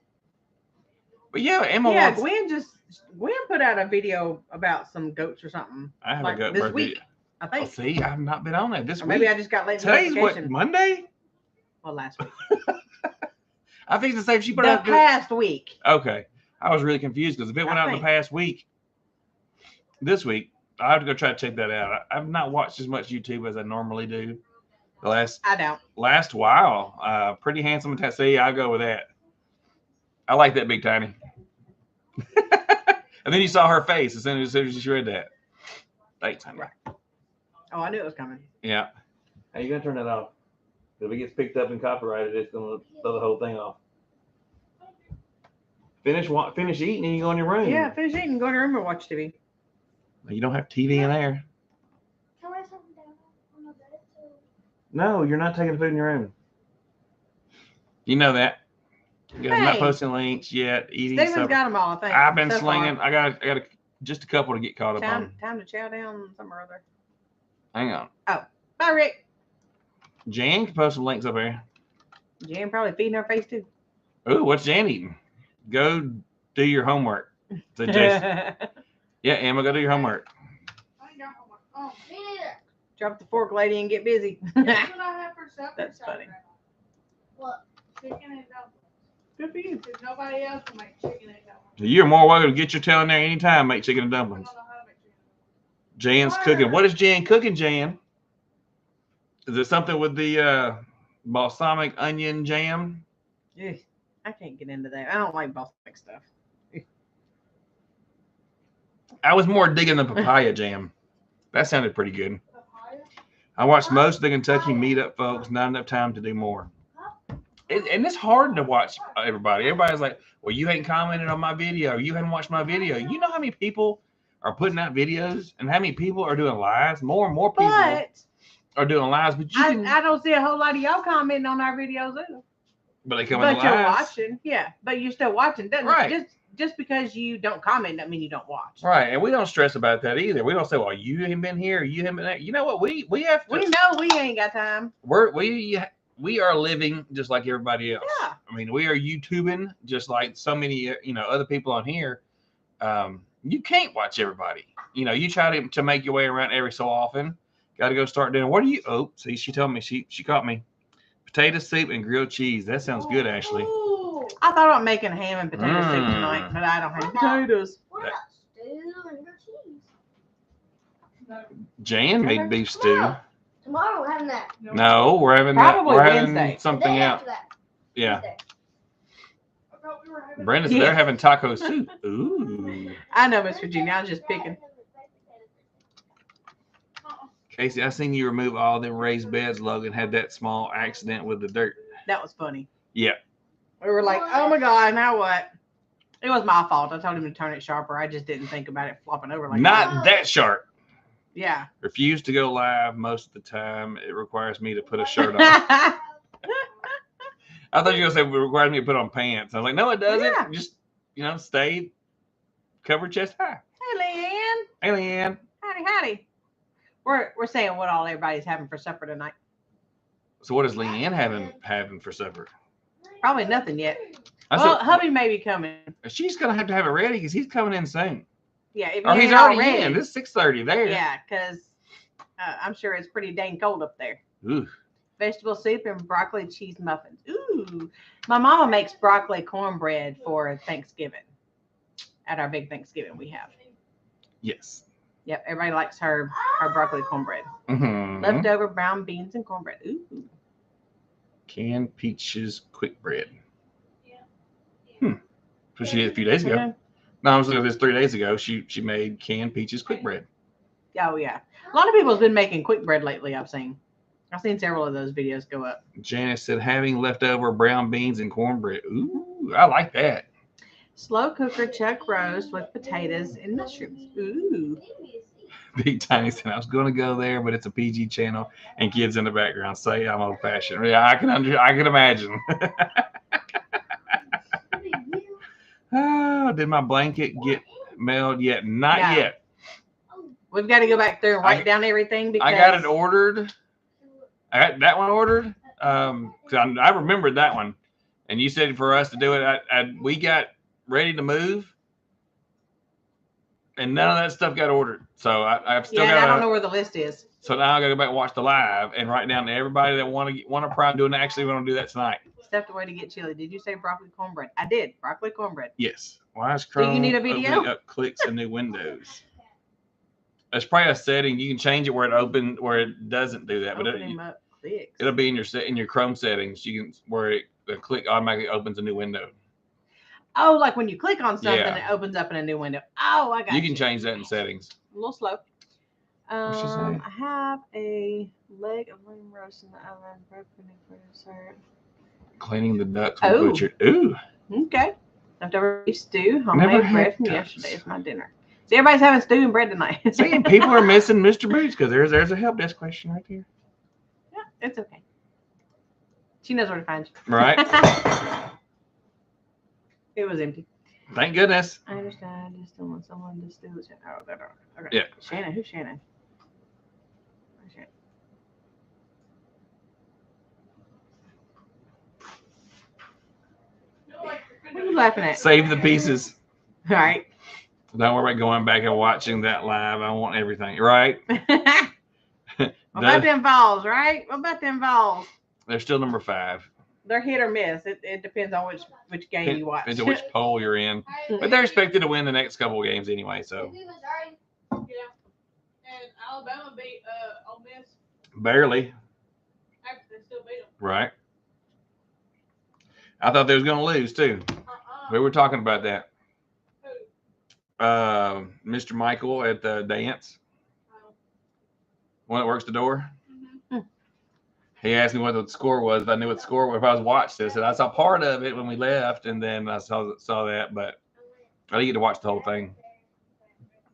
But yeah, Emma Yeah, wants. Gwen put out a video about some goats or something. I have like a goat this birth week, video. I Oh, think. see, I've not been on that this Or week. maybe I just got late Today's what, notification. Monday? Well, last week. I think it's the same. She put The out. past week. Okay. I was really confused because if it went I out in the think. past week, this week, I have to go try to check that out. I've not watched as much YouTube as I normally do. The I don't. last while, pretty handsome and see, I'll go with that. I like that big tiny. And then you saw her face as soon as she read that. Thanks, honey. Oh, I knew it was coming. Yeah. Hey, you gonna turn that off? If it gets picked up and copyrighted, it's gonna throw the whole thing off. Finish eating and you go in your room. Yeah, finish eating and go to your room and watch TV. You don't have TV in there. Can I write something down on the bed? So No, you're not taking food in your room. You know that. You guys not Hey. posting links yet. Eating Steven's stuff. got them all, I think. I've been so far. slinging. I got just a couple to get caught up on. Time to chow down some or other. Hang on. Bye, Rick. Jan can post some links up here. Jan probably feeding her face too. Ooh, what's Jan eating? Go do your homework. Said Jason. Yeah, Emma, go do your homework. I ain't got homework. Oh, me neither. Drop the fork, lady, and get busy. that's what I have for supper. That's funny. Saturday. What? Chicken and dumplings. Good for you. Because nobody else will make chicken and dumplings. You're more welcome to get your tail in there anytime, make chicken and I dumplings. don't know how to make chicken. Jan's cooking. What is Jan cooking, Jan? Is it something with the balsamic onion jam? Ugh, I can't get into that. I don't like balsamic stuff. I was more digging the papaya jam. That sounded pretty good. Papaya? I watched most of the Kentucky meetup, folks. Not enough time to do more. And it's hard to watch everybody. Everybody's like, well, you ain't commented on my video. You hadn't watched my video. You know how many people are putting out videos and how many people are doing lives? More and more people But are doing lives. But you can, I don't see a whole lot of y'all commenting on our videos either. But they come in But the you're lives. watching. Yeah, but you're still watching. Doesn't Right. just because you don't comment doesn't mean you don't watch. Right, and we don't stress about that either. We don't say, "Well, you haven't been here, you haven't been there." You know what? We have to. We know we ain't got time. We are living just like everybody else. Yeah. I mean, we are YouTubing just like so many other people on here. You can't watch everybody. You try to make your way around every so often. Got to go start doing. What are you? Oh, see, she told me she caught me. Potato soup and grilled cheese. That sounds good, Ashley. Ooh. I thought about making ham and potato soup tonight, but I don't have potatoes. What about stew and grilled cheese? No, Jan made beef stew. No. Tomorrow we're having that. no. No, we're having Probably we're having Wednesday. The something day else. after that. Yeah. Wednesday. I thought we were having. Brenda said Yes. they're having taco soup. Ooh. I know, Miss Virginia. I was just picking. Casey, I seen you remove all them raised beds. Logan had that small accident with the dirt. That was funny. Yeah. We were like, oh my God, now what? It was my fault. I told him to turn it sharper. I just didn't think about it flopping over like that. Not that sharp. Yeah. Refuse to go live most of the time. It requires me to put a shirt on. Hey, I thought you were going to say it requires me to put on pants. I was like, no, it doesn't. Yeah. Just, stay covered chest high. Leanne. Hey, Leanne. Howdy. We're saying what all everybody's having for supper tonight. So what is Leanne having for supper? Probably nothing yet. I Well, said, hubby may be coming. she's going to have it ready because he's coming in soon. Yeah, if Or you he's ain't already in. It's 6:30 there. Yeah, because I'm sure it's pretty dang cold up there. Ooh. Vegetable soup and broccoli cheese muffins. Ooh. My mama makes broccoli cornbread for Thanksgiving. At our big Thanksgiving we have. Yes. Yep, everybody likes her broccoli cornbread. Mm-hmm. Leftover brown beans and cornbread. Ooh. Canned peaches quick bread. So she did a few days ago. Yeah. No, I was looking at this 3 days ago. She made canned peaches quick bread. Oh yeah. A lot of people's been making quick bread lately, I've seen several of those videos go up. Janice said having leftover brown beans and cornbread. Ooh, I like that. Slow cooker chuck roast with potatoes and mushrooms. Ooh. Big Tiny said I was going to go there, but it's a PG channel and kids in the background say I'm old fashioned. Yeah, I can imagine. Oh, did my blanket get mailed yet? Not Yeah. yet. We've got to go back through and write down everything because I got it ordered. I got that one ordered. 'Cause I remembered that one, and you said for us to do it. We got ready to move, and none of that stuff got ordered. So I've still I don't know got. where the list is. So now I got to go back and watch the live and write down to everybody that want to prime doing. Actually, we're gonna do that tonight. Stepped away to get chili. Did you say broccoli cornbread? I did. Broccoli cornbread. Yes. Why is Do Chrome you need a video? opening up clicks and new windows? There's probably a setting you can change it where it doesn't do that, but Open him up. Clicks. it'll be in your Chrome settings. You can where the click automatically opens a new window. Oh, like when you click on something, Yeah. it opens up in a new window. Oh, I got You can change that in settings. A little slow. What's she saying? I have a leg of lamb roast in the oven, broken for dessert. Cleaning the ducks with Oh. butchered. Ooh, Okay. Leftover beef stew, Never homemade had bread from ducks. yesterday is my dinner. See, everybody's having stew and bread tonight. see, people are missing Mr. Boots because there's a help desk question right there. Yeah, it's okay. She knows where to find you. Right. It was empty. Thank goodness. I understand. I just don't want someone to steal the Shannon. Oh, that. Okay. Yeah. Shannon. Who's Shannon? Where's Shannon? What are you laughing at? Save the pieces. All right. Don't worry about going back and watching that live. I want everything. Right. What about them balls, right? What about them balls? They're still number 5. They're hit or miss. It depends on which game you watch. Into which poll you're in. But they're expected to win the next couple of games anyway. So Yeah. And Alabama beat Ole Miss barely. after they still beat them. Right. I thought they was going to lose too. We were talking about that. Mr. Michael at the dance, one that works the door. Mm-hmm. He asked me what the score was. If I knew what the score was, if I was watched this, and I saw part of it when we left, and then I saw that, but I didn't get to watch the whole thing.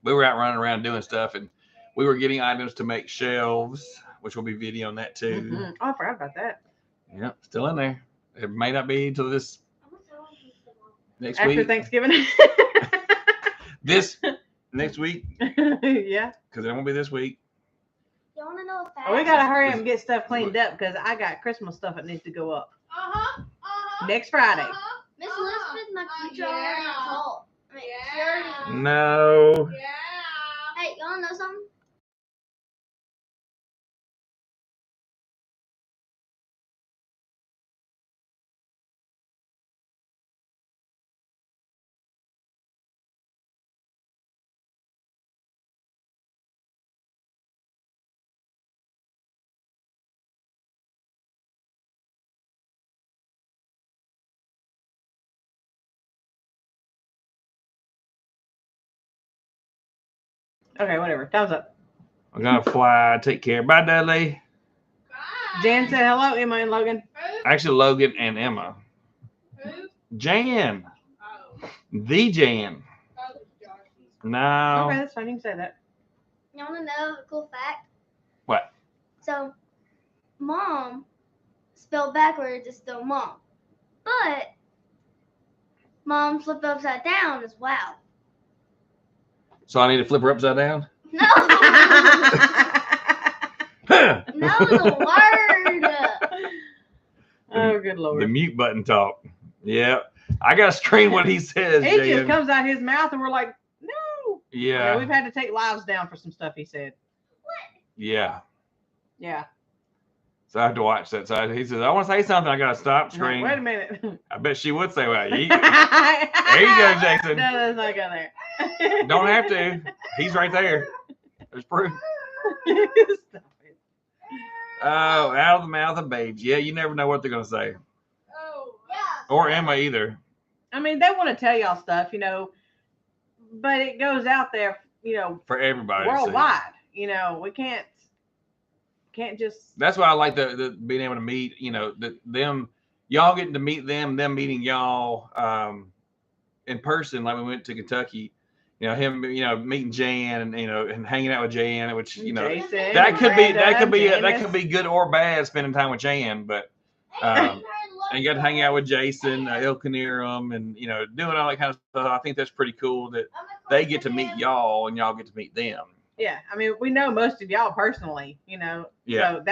We were out running around doing stuff, and we were getting items to make shelves, which will be video on that too. Oh, I forgot about that. Yep, still in there. It may not be till this next After week. Thanksgiving. This next week, Yeah. because it won't be this week. You want to know a fact? Oh, we gotta hurry up and get stuff cleaned up because I got Christmas stuff that needs to go up next Friday. Miss Elizabeth, my teacher, already told. I mean, she already. No. Hey, you want to know something? Okay, whatever. Time's up. I'm gonna fly. Take care. Bye, Dudley. Jan said hello, Emma and Logan. Actually, Logan and Emma. Jan. The Jan. No. Okay, that's fine. You can say that. You want to know a cool fact? What? So, mom spelled backwards is still mom, but mom flipped upside down is wow. So I need to flip her upside down? No, Huh. no, the word. Oh, good The Lord. mute button talk. Yeah. I gotta screen what he says, It just Jan. comes out his mouth and we're like, no. Yeah. We've had to take lives down for some stuff he said. Yeah. Yeah. So I have to watch that. So he says, I want to say something. I gotta stop Like, screen. wait a minute. I bet she would say, well, There you go, Jackson. No, let's not go there. Don't have to. He's right there. There's proof. Stop it. Oh, out of the mouth of babes. Yeah, you never know what they're gonna say. Or Emma either. I mean, they want to tell y'all stuff, you know, but it goes out there, you know, For everybody. to see. worldwide. You know, we can't just. That's why I like the being able to meet, you know, them, y'all getting to meet them meeting y'all in person, like we went to Kentucky. You know, him, you know, meeting Jan and, you know, and hanging out with Jan, which, you know, Jason, that could be Brenda, that could be good or bad spending time with Jan, but and you got to hang out with Jason, Ilkanirum, and, you know, doing all that kind of stuff. I think that's pretty cool that they get to meet y'all and y'all get to meet them. Yeah, I mean, we know most of y'all personally, you know. Yeah. So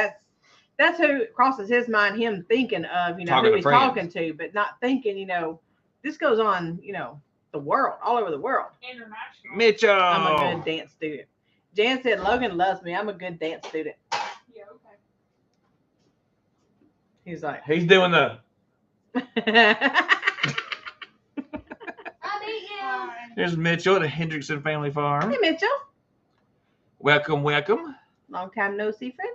that's who crosses his mind, him thinking of, you know, Talking who to he's friends. talking to, but not thinking, you know, this goes on, you know, the world, all over the world. International. Mitchell. I'm a good dance student. Jan said Logan loves me. I'm a good dance student. Yeah, okay. He's like, He's doing the. I beat you. There's Mitchell at the Hendrickson Family Farm. Hey, Mitchell. Welcome, welcome. Long time no see, friend.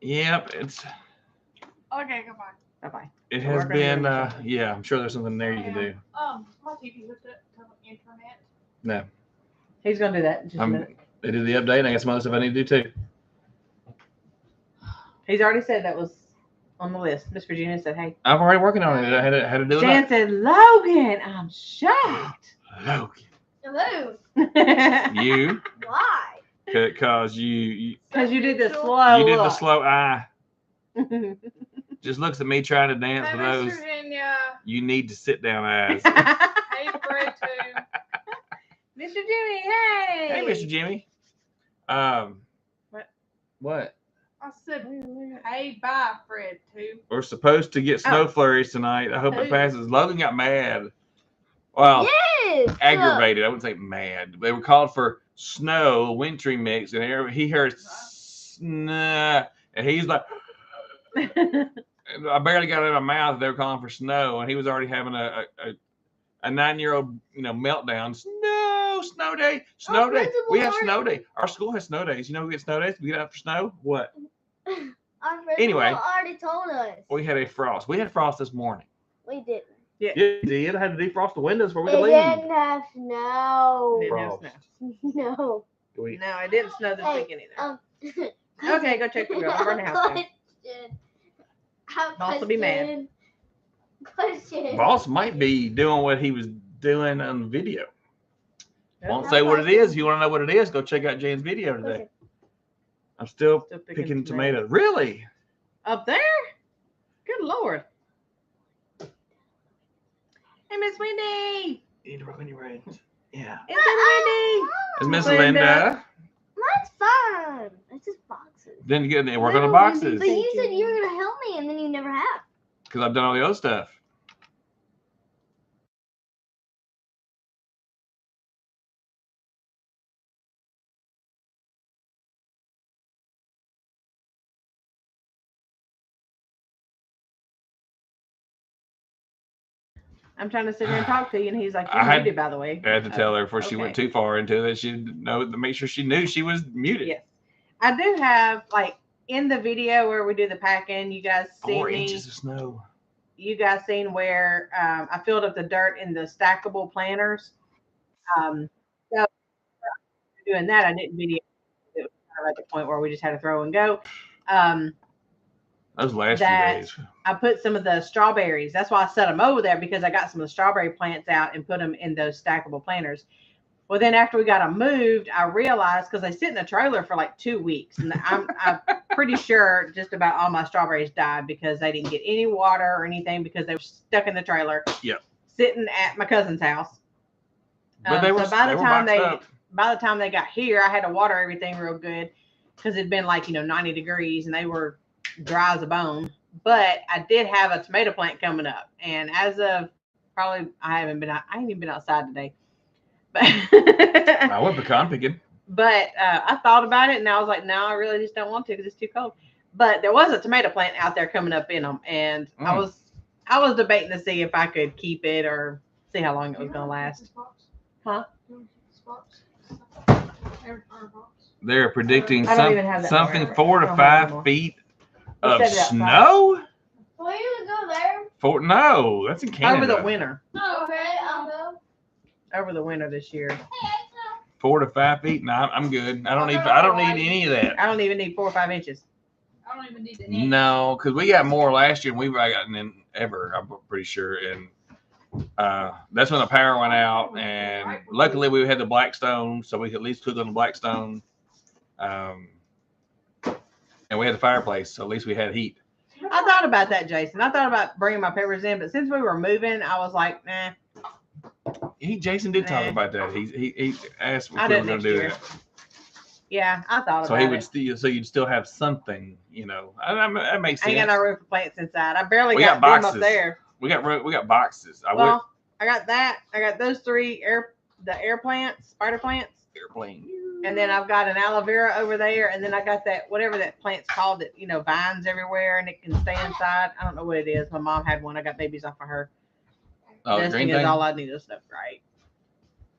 Yep, it's. Okay, goodbye. Bye-bye. It We're has gonna been. do something. Yeah, I'm sure there's something there you can do. My TV hooked up to the internet. No, He's going to do that in just a minute. they did the update. And I got some other stuff I need to do too. He's already said that was on the list. Miss Virginia said, hey. I'm already working on it. I had to do it. Jan said, Logan, I'm shocked. Logan, Who? Because you, Why? because you you did the slow you did the look. slow eye. Just looks at me trying to dance Hey, with Miss those. Virginia. You need to sit down eyes. Hey, Fred, too. Mr. Jimmy, hey. Hey, Mr. Jimmy. What? I said, hey, bye, Fred, too. We're supposed to get snow flurries tonight. I hope it Who? passes. Logan got mad. Well, Yes. aggravated. I wouldn't say mad. They were called for snow, wintry mix, and he heard snow, and he's like, I barely got it in my mouth. They were calling for snow, and he was already having a 9-year-old, you know, meltdown. Snow day, snow day. principal We have already- snow day. Our school has snow days. You know who gets snow days? We get out for snow. What? Our principal Anyway. already told us. We had a frost. We had frost this morning. We didn't. Yeah, it did. I had to defrost the windows before we It could leave. didn't have snow. Didn't have Frost. snow. No. We- No, it didn't snow this Hey, weekend either. Okay, go check the girl. I'm running the house down. Boss will be mad. Question. Boss might be doing what he was doing on the video. Won't Yeah. say what it is. If you want to know what it is, go check out Jane's video today. I'm still Still picking tomatoes. Really? Up there? Hey, Miss Wendy. You need to work on your rings. Yeah. It's Wendy. It's Miss Linda. Linda. Mine's fun. It's just boxes. Then you get work on the Little boxes. But you said you were gonna help me, and then you never have. Because I've done all the other stuff. I'm trying to sit here and talk to you, and he's like, I "You're had- muted, by the way." I had to tell her before she went okay. too far into it. She'd know to make sure she knew she was muted. Yes, I do have like in the video where we do the packing. You guys see 4 me. inches of snow. You guys seen where I filled up the dirt in the stackable planters. So doing that, I didn't video. It was kind of at the point where we just had to throw and go. Those last that- few days. I put some of the strawberries. That's why I set them over there, because I got some of the strawberry plants out and put them in those stackable planters. Well, then after we got them moved, I realized, because they sit in the trailer for like 2 weeks, and I'm pretty sure just about all my strawberries died because they didn't get any water or anything because they were stuck in the trailer. Yep. Sitting at my cousin's house. But they were, so by they the were time boxed up. by the time they got here, I had to water everything real good because it'd been like 90 degrees and they were dry as a bone. But I did have a tomato plant coming up, and as of probably I ain't even been outside today. But I went pecan picking. But I thought about it, and I was like, no, I really just don't want to because it's too cold. But there was a tomato plant out there coming up in them, and I was debating to see if I could keep it or see how long it was going to last. Huh? They're predicting I don't even have that something far. 4 I to don't have it 5 feet You of said it outside. snow. Well, you would go there. No, that's in Canada. Over the winter. Okay, I'll go. Over the winter this year. 4 to 5 feet. No, I'm good. I don't need any of that. I don't even need 4 or 5 inches. I don't even need to eat. No, because we got more last year than we've gotten in ever. I'm pretty sure, and that's when the power went out. And luckily, we had the Blackstone, so we could at least cook on the Blackstone. And we had the fireplace, so at least we had heat. I thought about that, Jason. I thought about bringing my peppers in, but since we were moving, I was like, nah. Jason did talk Nah. about that. He asked I if we did were going next to do year. that. Yeah, I thought So about he it. would still, so you'd still have something, that makes I sense. ain't got no room for plants inside. I barely We got got them up boxes. there. We got boxes. I Well, I got that. I got those 3 air plants, spider plants. would airplane. And then I've got an aloe vera over there, and then I got that whatever that plant's called that vines everywhere and it can stay inside. I don't know what it is. My mom had one. I got babies off of her. Oh, the This green thing is thing. all I need is stuff. Right.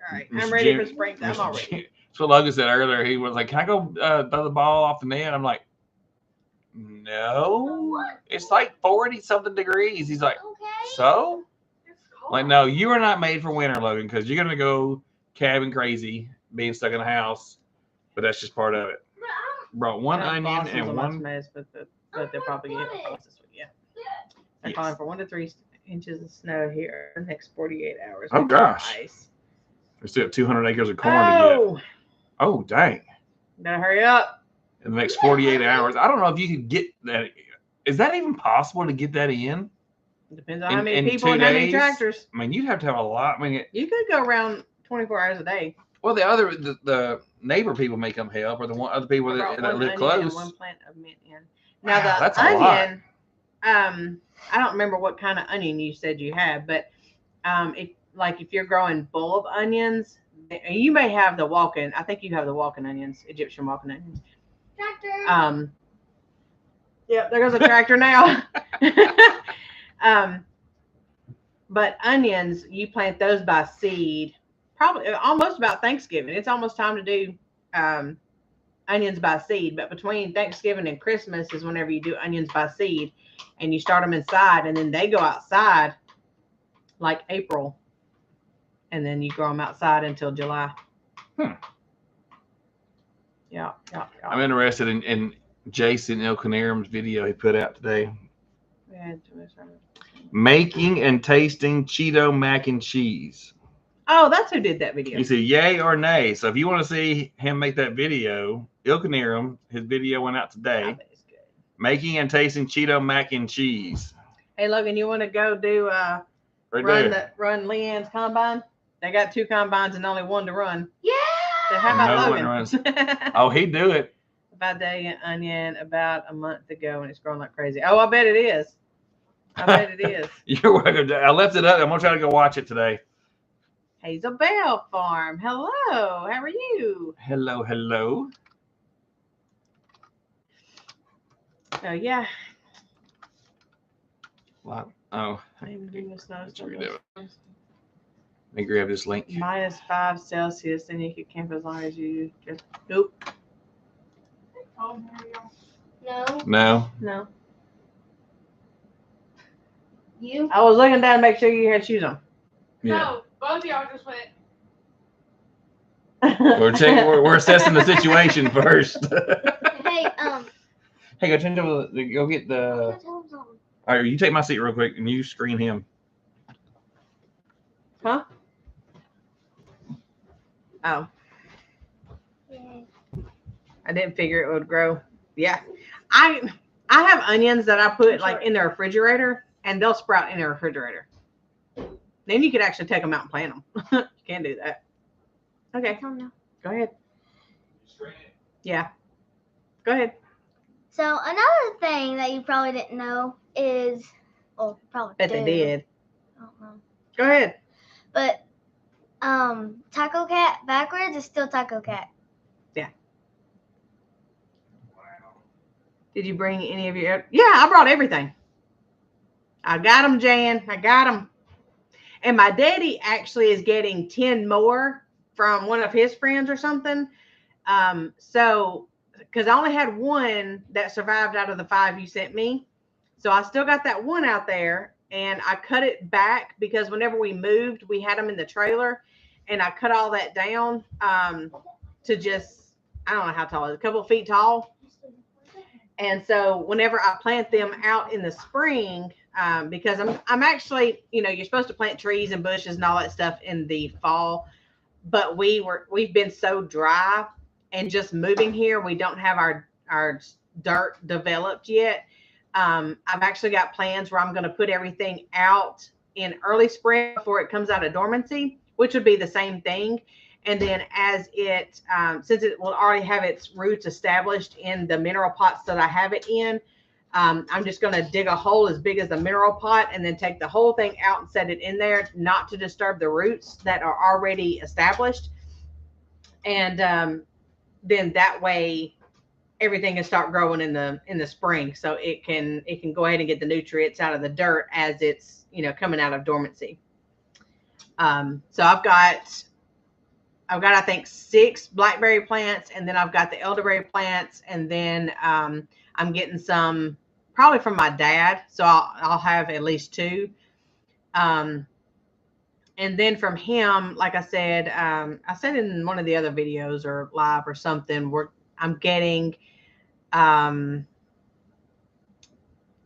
All right. I'm Mr. ready Jim- for springtime Mr. already. Jim- That's what Logan said earlier. He was like, "Can I go throw the ball off the net?" I'm like, "No, it's like 40 something degrees." He's like, Okay. "So?" It's cold. Like, no, you are not made for winter, Logan, because you're gonna go cabin crazy, being stuck in the house. But that's just part of it. But I'm Brought one I have onion blossoms and on my one. tomatoes, but they'll probably get this week. Yeah. They're Yes. calling for 1 to 3 inches of snow here in the next 48 hours. Oh, gosh. Nice. We still have 200 acres of corn to get. Oh, Oh, dang! gotta hurry up. In the next 48 hours, I don't know if you could get that. Is that even possible to get that in? Depends on how In many people 2 and how many days? tractors. I mean, you'd have to have a lot. I mean, You could go around 24 hours a day. well, the neighbor people may come help, or other people I brought that one live onion close. and 1 plant of mint in. Now Wow, the that's a lot. onion, I don't remember what kind of onion you said you had, but if you're growing bulb onions, and you may have the walking. I think you have the walking onions, Egyptian walking onions. tractor. Yep, there goes a tractor now. But onions, you plant those by seed, probably almost about Thanksgiving. It's almost time to do onions by seed. But between Thanksgiving and Christmas is whenever you do onions by seed, and you start them inside, and then they go outside like April, and then you grow them outside until July. Yeah. I'm interested in Jason Ilkanaram's video he put out today. Making and tasting Cheeto mac and cheese. Oh, that's who did that video. He said, yay or nay. So if you want to see him make that video, Ilkanaram, his video went out I today. bet it's good. Making and tasting Cheeto mac and cheese. Hey, Logan, you want to go do Right run there. run Leanne's combine. They got 2 combines and only 1 to run. Yeah. So how And about no one Logan? runs. Oh, he'd do it. About day onion about a month ago, and it's growing like crazy. Oh, I bet it is. I bet it is. You're welcome. I left it up. I'm gonna try to go watch it today. Hazel Bell Farm. Hello. How are you? Hello, hello. Oh yeah. Wow. Oh, Goodness knows. let's read it. Let me grab this link. -5 Celsius, and you can camp as long as you just. Nope. Oh, there you go. No. No. No. You. I was looking down to make sure you had shoes on. Yeah. No, both of y'all just went. We're checking. We're assessing the situation first. Hey, Hey, go change over. Go get the. All right, you take my seat real quick, and you screen him. Huh? Oh, I didn't figure it would grow. Yeah, I have onions that I put like in the refrigerator, and they'll sprout in the refrigerator. Then you could actually take them out and plant them. You can't do that. Okay, go ahead. Yeah, go ahead. So another thing that you probably didn't know is, well, probably Bet they did. I don't know. Go ahead. But Taco Cat backwards is still Taco Cat. Did you bring any of your? Yeah, I brought everything. I got them, Jan. I got them. And my daddy actually is getting 10 more from one of his friends or something. So, because I only had 1 that survived out of the 5 you sent me. So I still got that 1 out there, and I cut it back because whenever we moved, we had them in the trailer, and I cut all that down to just, I don't know how tall it is, a couple of feet tall. And so whenever I plant them out in the spring, because I'm actually, you're supposed to plant trees and bushes and all that stuff in the fall, but we've been so dry, and just moving here, we don't have our dirt developed yet. I've actually got plans where I'm going to put everything out in early spring before it comes out of dormancy, which would be the same thing. And then as it, since it will already have its roots established in the mineral pots that I have it in, I'm just going to dig a hole as big as the mineral pot and then take the whole thing out and set it in there, not to disturb the roots that are already established. And then that way everything can start growing in the spring, so it can go ahead and get the nutrients out of the dirt as it's coming out of dormancy. So I've got I think 6 blackberry plants, and then I've got the elderberry plants, and then I'm getting some probably from my dad, so I'll have at least 2. And then from him, like I said in one of the other videos or live or something, I'm getting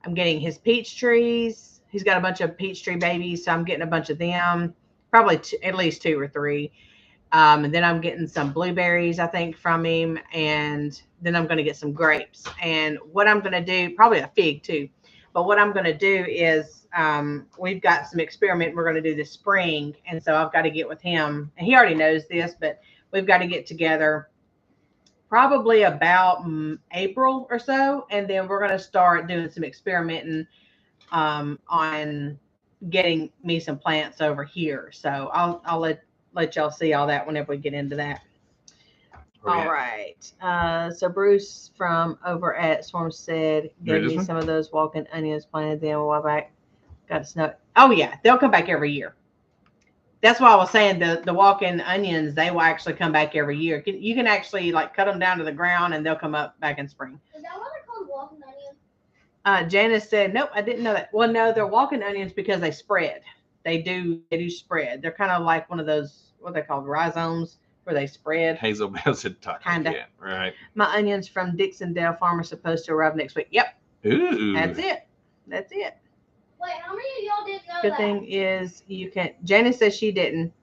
his peach trees. He's got a bunch of peach tree babies, so I'm getting a bunch of them, probably at least 2 or 3. And then I'm getting some blueberries, I think, from him. And then I'm going to get some grapes. And what I'm going to do, probably a fig too. But what I'm going to do is we've got some experiment we're going to do this spring. And so I've got to get with him. And he already knows this, but we've got to get together probably about April or so. And then we're going to start doing some experimenting on getting me some plants over here. So I'll let y'all see all that whenever we get into that. All right. So Bruce from over at Homestead gave me some of those walking onions, planted them a while back. Got to snow. Oh yeah, they'll come back every year. That's why I was saying the walking onions, they will actually come back every year. You can actually like cut them down to the ground and they'll come up back in spring. Is that what they're called, walking onions? Janice said, nope, I didn't know that. Well, no, they're walking onions because they spread. They do spread. They're kind of like one of those, what they call rhizomes, where they spread. Hazel Bell said taco. Kinda. Yeah, right. My onions from Dixondale Farm are supposed to arrive next week. Yep. Ooh. That's it. Wait, how many of y'all didn't know Good that? thing is you can. Janice says she didn't.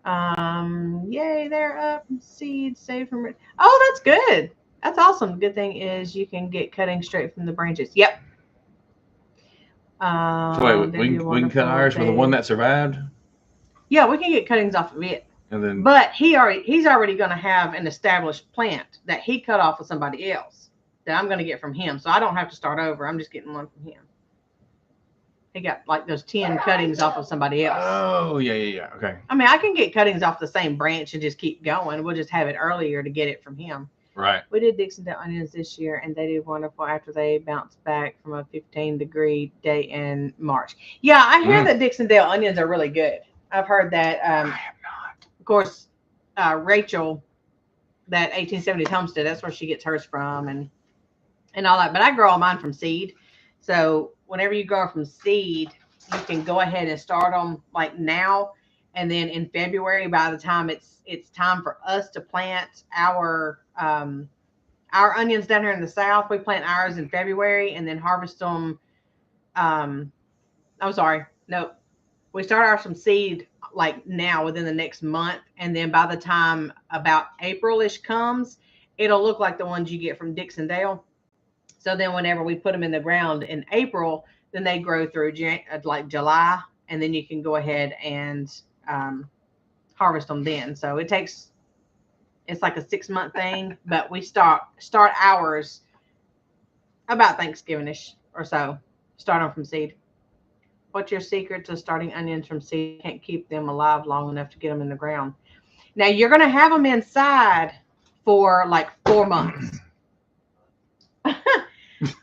Yay, they're up. Seeds saved from. Oh, that's good. That's awesome. Good thing is you can get cutting straight from the branches. Yep. So wait, we can cut ours for the one that survived, Yeah, we can get cuttings off of it. and then But he's already going to have an established plant that he cut off with somebody else that I'm going to get from him. So I don't have to start over. I'm just getting one from him. He got like those 10 cuttings off of somebody else. oh yeah. Okay, I mean, I can get cuttings off the same branch and just keep going. We'll just have it earlier to get it from him. right. We did Dixondale onions this year, and they did wonderful after they bounced back from a 15-degree day in March. Yeah, I hear that Dixondale onions are really good. I've heard that. I have not. Of course, Rachel, that 1870s Homestead, that's where she gets hers from, and all that. But I grow all mine from seed. So whenever you grow from seed, you can go ahead and start them like now, and then in February, by the time it's time for us to plant our onions down here in the South, we plant ours in February and then harvest them. I'm sorry, no, we start ours from seed like now within the next month, and then by the time about April-ish comes, it'll look like the ones you get from Dixondale. So then whenever we put them in the ground in April, then they grow through like July, and then you can go ahead and harvest them then. So it's like a 6-month thing, but we start ours about Thanksgiving-ish or so. Start them from seed. What's your secret to starting onions from seed? Can't keep them alive long enough to get them in the ground. Now you're going to have them inside for like 4 months.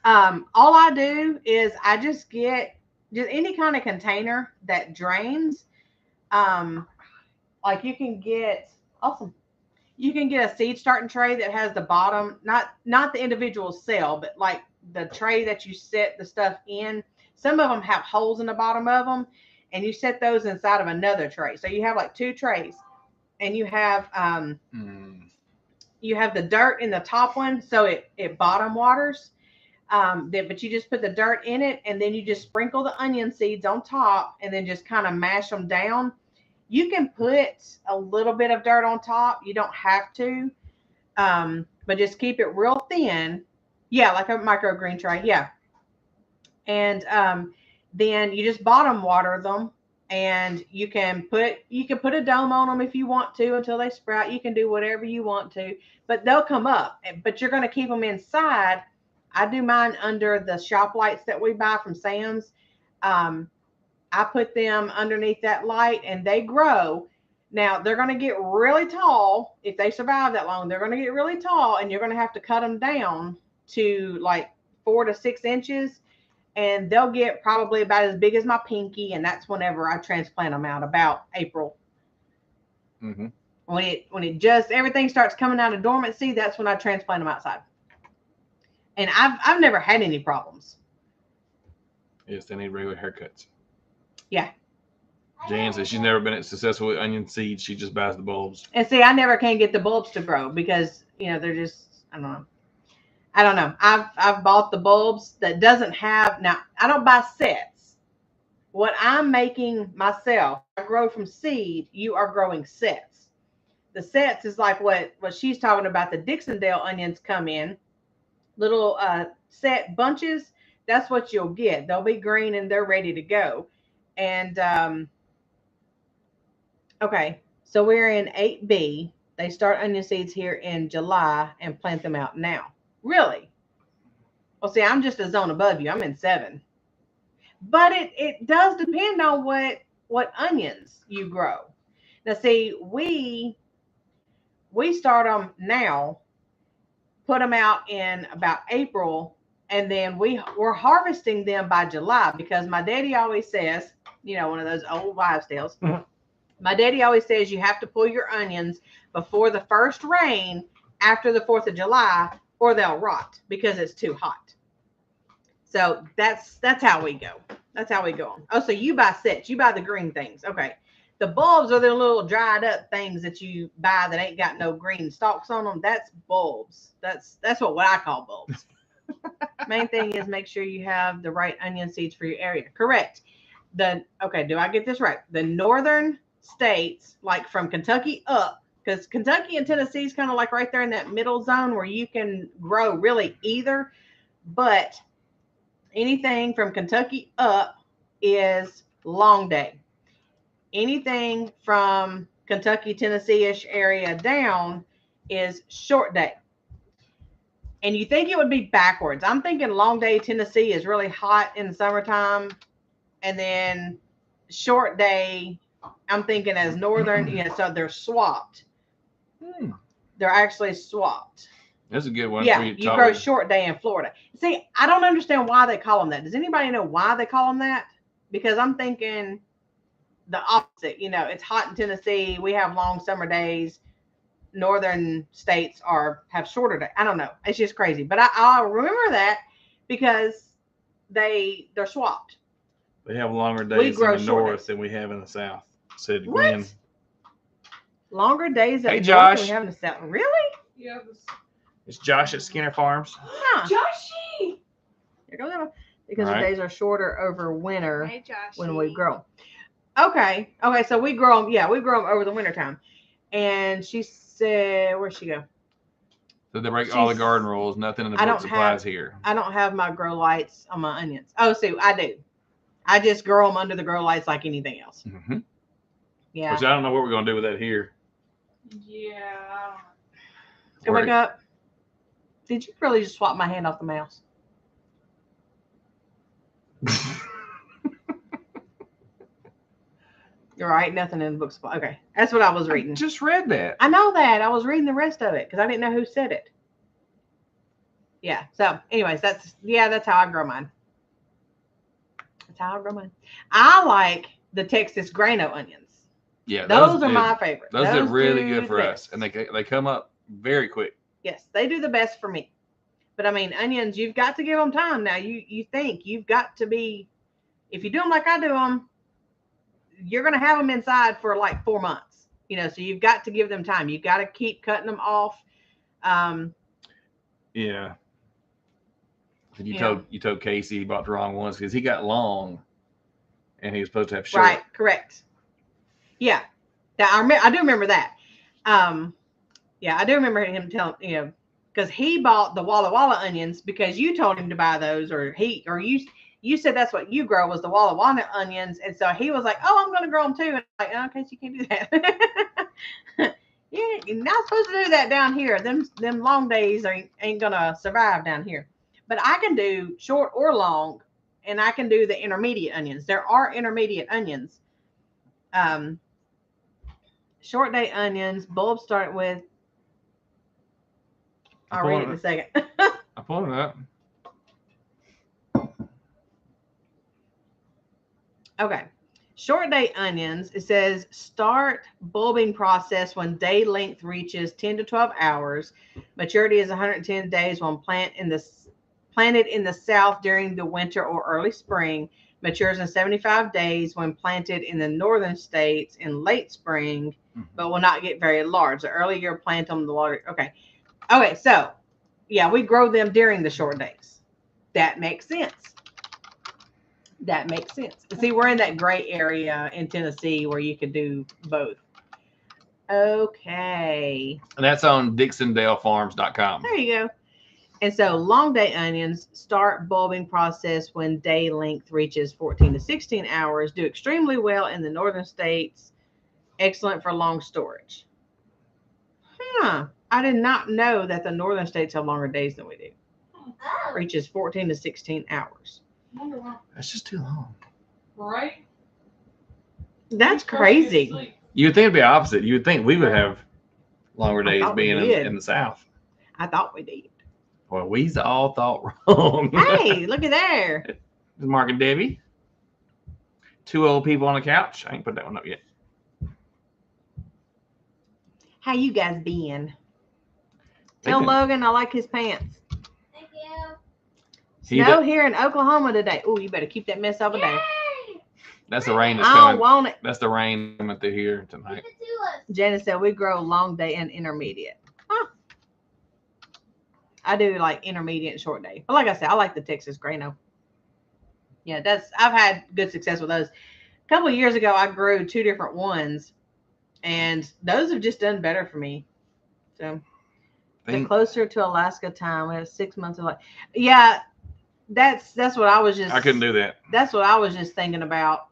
All I do is I just get any kind of container that drains. Like you can get a seed starting tray that has the bottom, not the individual cell, but like the tray that you set the stuff in. Some of them have holes in the bottom of them, and you set those inside of another tray. So you have like 2 trays, and you have the dirt in the top one, so it bottom waters. But you just put the dirt in it, and then you just sprinkle the onion seeds on top, and then just kind of mash them down. You can put a little bit of dirt on top. You don't have to, but just keep it real thin. Yeah, like a microgreen tray. Yeah. And then you just bottom water them, and you can put a dome on them if you want to until they sprout. You can do whatever you want to, but they'll come up. But you're going to keep them inside. I do mine under the shop lights that we buy from Sam's. I put them underneath that light, and they grow. Now they're going to get really tall. If they survive that long, they're going to get really tall, and you're going to have to cut them down to like 4 to 6 inches, and they'll get probably about as big as my pinky. And that's whenever I transplant them out, about April. Mm-hmm. When it just everything starts coming out of dormancy, that's when I transplant them outside. And I've never had any problems. Yes, they need regular haircuts. Yeah. Jan says she's never been successful with onion seeds. She just buys the bulbs. And see, I never can get the bulbs to grow because, they're just, I don't know. I've bought the bulbs that doesn't have, now I don't buy sets. What I'm making myself, I grow from seed, you are growing sets. The sets is like what she's talking about. The Dixondale onions come in little set bunches. That's what you'll get. They'll be green and they're ready to go. And okay, so we're in 8B. They start onion seeds here in July and plant them out now. Really? Well, see, I'm just a zone above you. I'm in 7. But it does depend on what onions you grow. Now, see, we start them now, put them out in about April, and then we're harvesting them by July, because my daddy always says, one of those old wives' tales. Mm-hmm. My daddy always says you have to pull your onions before the first rain after the 4th of July, or they'll rot because it's too hot. So that's how we go. That's how we go on. Oh, so you buy sets. You buy the green things. Okay. The bulbs are the little dried up things that you buy that ain't got no green stalks on them. That's bulbs. That's what I call bulbs. Main thing is make sure you have the right onion seeds for your area. Correct. Okay, do I get this right? The northern states, like from Kentucky up, because Kentucky and Tennessee is kind of like right there in that middle zone where you can grow really either. But Anything from Kentucky up is long day. Anything from Kentucky, Tennessee-ish area down is short day. And you think it would be backwards. I'm thinking long day Tennessee is really hot in the summertime, and then short day, I'm thinking as northern, so they're swapped. They're actually swapped. That's a good one. Yeah, you grow short day in Florida. See, I don't understand why they call them that. Does anybody know why they call them that? Because I'm thinking the opposite. It's hot in Tennessee. We have long summer days. Northern states have shorter days. I don't know. It's just crazy. But I remember that because they're swapped. They have longer days in the north than we have in the south. Said Gwen. Longer days in the north than we have in the south. Really? Yeah. It's Josh at Skinner Farms. Huh. Joshy! Here goes Emma. Because the days are shorter over winter Hey, Joshy. when we grow. Okay. So we grow them. Yeah, we grow them over the winter time. And she said, where'd she go? So they break all the garden rules. Nothing in the book applies here. I don't have my grow lights on my onions. Oh, see, I do. I just grow them under the grow lights like anything else. Mm-hmm. Yeah. Which I don't know what we're going to do with that here. Yeah. Go back up. Did you really just swap my hand off the mouse? You're right. Nothing in the book. Okay. That's what I was reading. I just read that. I know that. I was reading the rest of it because I didn't know who said it. Yeah. So anyways, that's how I grow mine. That's how I grow mine. I like the Texas Grano onions. Yeah. Those are my favorite. Those are really good for us. And they come up very quick. Yes. They do the best for me. But I mean, onions, you've got to give them time. Now you think you've got to be, if you do them like I do them, you're going to have them inside for like 4 months, so you've got to give them time. You've got to keep cutting them off. Yeah. You told Casey he bought the wrong ones because he got long and he was supposed to have short. Right. Correct. Yeah. I do remember that. Yeah, I do remember him telling, because he bought the Walla Walla onions because you told him to buy those, or you said that's what you grow was the Walla Walla onions, and so he was like, "Oh, I'm going to grow them too." And I'm like, "Okay, so you can't do that." Yeah, you're not supposed to do that down here. Them long days ain't going to survive down here. But I can do short or long, and I can do the intermediate onions. There are intermediate onions. Short day onions, bulbs start with. I'll read it in a second. I'm pulling it up. Okay. Short day onions, it says start bulbing process when day length reaches 10 to 12 hours. Maturity is 110 days when planted in the south during the winter or early spring. Matures in 75 days when planted in the northern states in late spring, but will not get very large. The earlier you plant them, the larger. Okay. So yeah, we grow them during the short days. That makes sense. See, we're in that gray area in Tennessee where you could do both. Okay. And that's on DixondaleFarms.com. There you go. And so long day onions start bulbing process when day length reaches 14 to 16 hours. Do extremely well in the northern states. Excellent for long storage. I did not know that the northern states have longer days than we do. Reaches 14 to 16 hours. That's just too long. Right? That's crazy. You would think it'd be opposite. You would think we would have longer days being in the south. I thought we did. Well, we's all thought wrong. Hey, look at there. This is Mark and Debbie. 2 old people on a couch. I ain't put that one up yet. How you guys been? Tell Logan I like his pants. Thank you. Snow here in Oklahoma today. Oh, you better keep that mess over there. That's the rain that's I coming. don't want it. That's the rain coming through here tonight. Janice said we grow long day and intermediate. Huh. I do like intermediate and short day. But like I said, I like the Texas Grano. Yeah, I've had good success with those. A couple of years ago, I grew 2 different ones, and those have just done better for me. So the closer to Alaska time, we have 6 months of life. Yeah, that's what I was just. I couldn't do that. That's what I was just thinking about.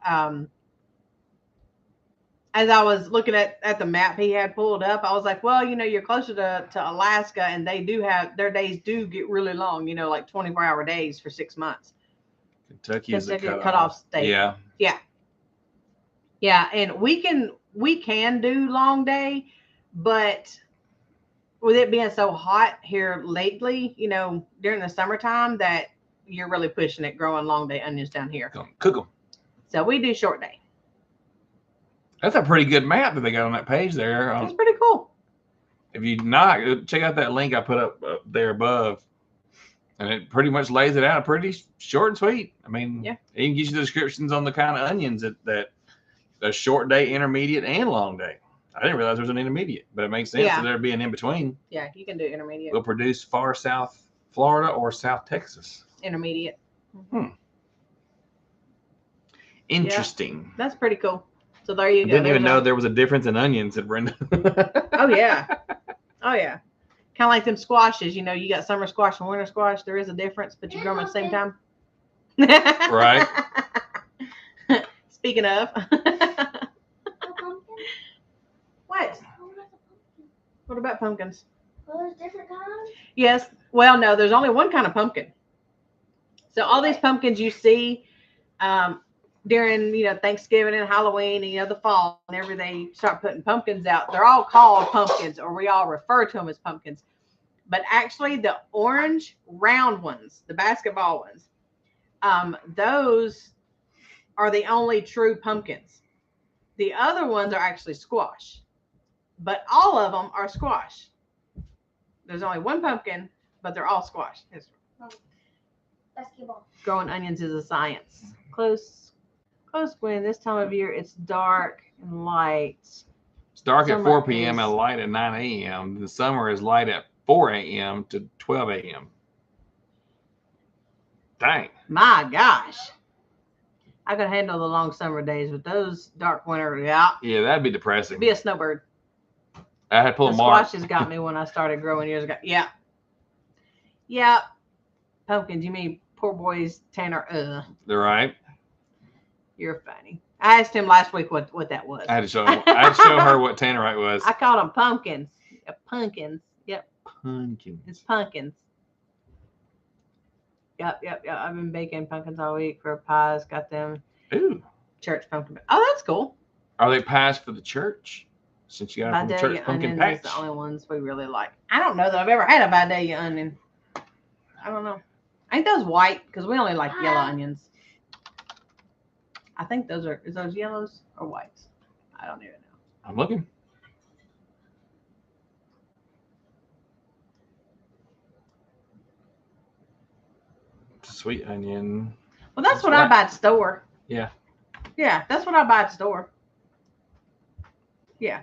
As I was looking at the map he had pulled up, I was like, well, you're closer to Alaska, and they do have their days do get really long. Like 24-hour days for 6 months. Kentucky is a cutoff state. Yeah. Yeah, and we can do long day, but with it being so hot here lately, during the summertime, that you're really pushing it growing long day onions down here. Cook them. So we do short day. That's a pretty good map that they got on that page there. It's pretty cool. If you not, check out that link I put up there above. And it pretty much lays it out pretty short and sweet. I mean, yeah. It even gives you the descriptions on the kind of onions that a short day, intermediate, and long day. I didn't realize there was an intermediate, but it makes sense that there'd be an in-between. Yeah, you can do intermediate. Will produce far south Florida or South Texas. Intermediate. Interesting. Yeah, that's pretty cool. So there you go. I didn't even know there was a difference in onions, said Brenda. Oh, yeah. Oh, yeah. Kind of like them squashes. You got summer squash and winter squash. There is a difference, but you grow them at the same time. Right. Speaking of. What? What about pumpkins? Well, there's different kinds. Yes. Well, no, there's only one kind of pumpkin. So all these pumpkins you see during, Thanksgiving and Halloween and, the fall, whenever they start putting pumpkins out, they're all called pumpkins, or we all refer to them as pumpkins. But actually the orange round ones, the basketball ones, those are the only true pumpkins. The other ones are actually squash, but all of them are squash. There's only one pumpkin, but they're all squash. Basketball. Growing onions is a science. Close when this time of year it's dark and light. It's dark Summer at 4 p.m. is- and light at 9 a.m. The summer is light at 4 a.m. to 12 a.m. Dang. My gosh. I could handle the long summer days, but those dark winter, yeah. Yeah, that'd be depressing. Be a snowbird. I had to pull The a mark. squashes got me when I started growing years ago. Yeah. Yeah. Pumpkins, you mean poor boy's Tanner. They're right. You're funny. I asked him last week what that was. I had to show her what Tannerite was. I called them pumpkins. Yeah, pumpkins. Yep. Pumpkin. It's pumpkins. Yep. I've been baking pumpkins all week for pies. Got them. Ooh. Church pumpkin. Oh, that's cool. Are they pies for the church? Since you got them from the church Vidalia pumpkin onions patch. is the only ones we really like. I don't know that I've ever had a Vidalia onion. I don't know. Ain't those white? Because we only like yellow onions. I think is those yellows or whites? I don't even know. I'm looking. Sweet onion. Well, that's what I buy at the store. Yeah. Yeah, that's what I buy at the store. Yeah.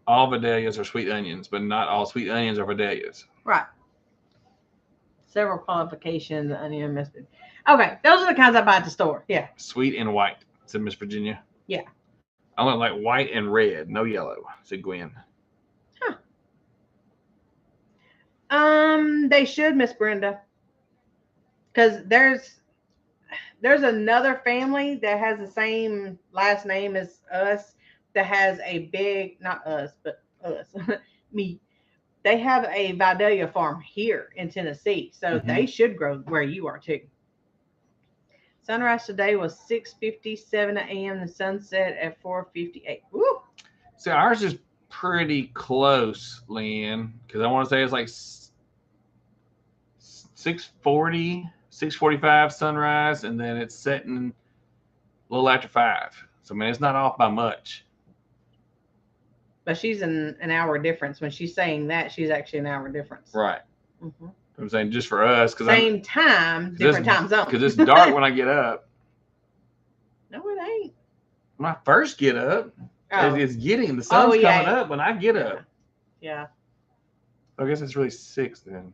All Vidalias are sweet onions, but not all sweet onions are Vidalias. Right. Several qualifications, onion mustard. Okay, those are the kinds I buy at the store. Yeah. Sweet and white, said Miss Virginia. Yeah. I want like white and red, no yellow, said Gwen. They should, Miss Brenda. Because there's another family that has the same last name as us that has a big, not us, but us, me. They have a Vidalia farm here in Tennessee. So they should grow where you are too. Sunrise today was 6:57 a.m. The sunset at 4:58. Woo! See, ours is pretty close, Leanne, because I want to say it's like 6:40, 6:45 sunrise, and then it's setting a little after 5. So, man, it's not off by much. But she's an hour difference. When she's saying that, she's actually an hour difference. Right. Mm-hmm. I'm saying just for us. Same time, different time zone. Because it's dark when I get up. No, it ain't. When I first get up, Oh. it's getting, the sun's Oh, yeah. coming up when I get up. Yeah. So I guess it's really 6 then.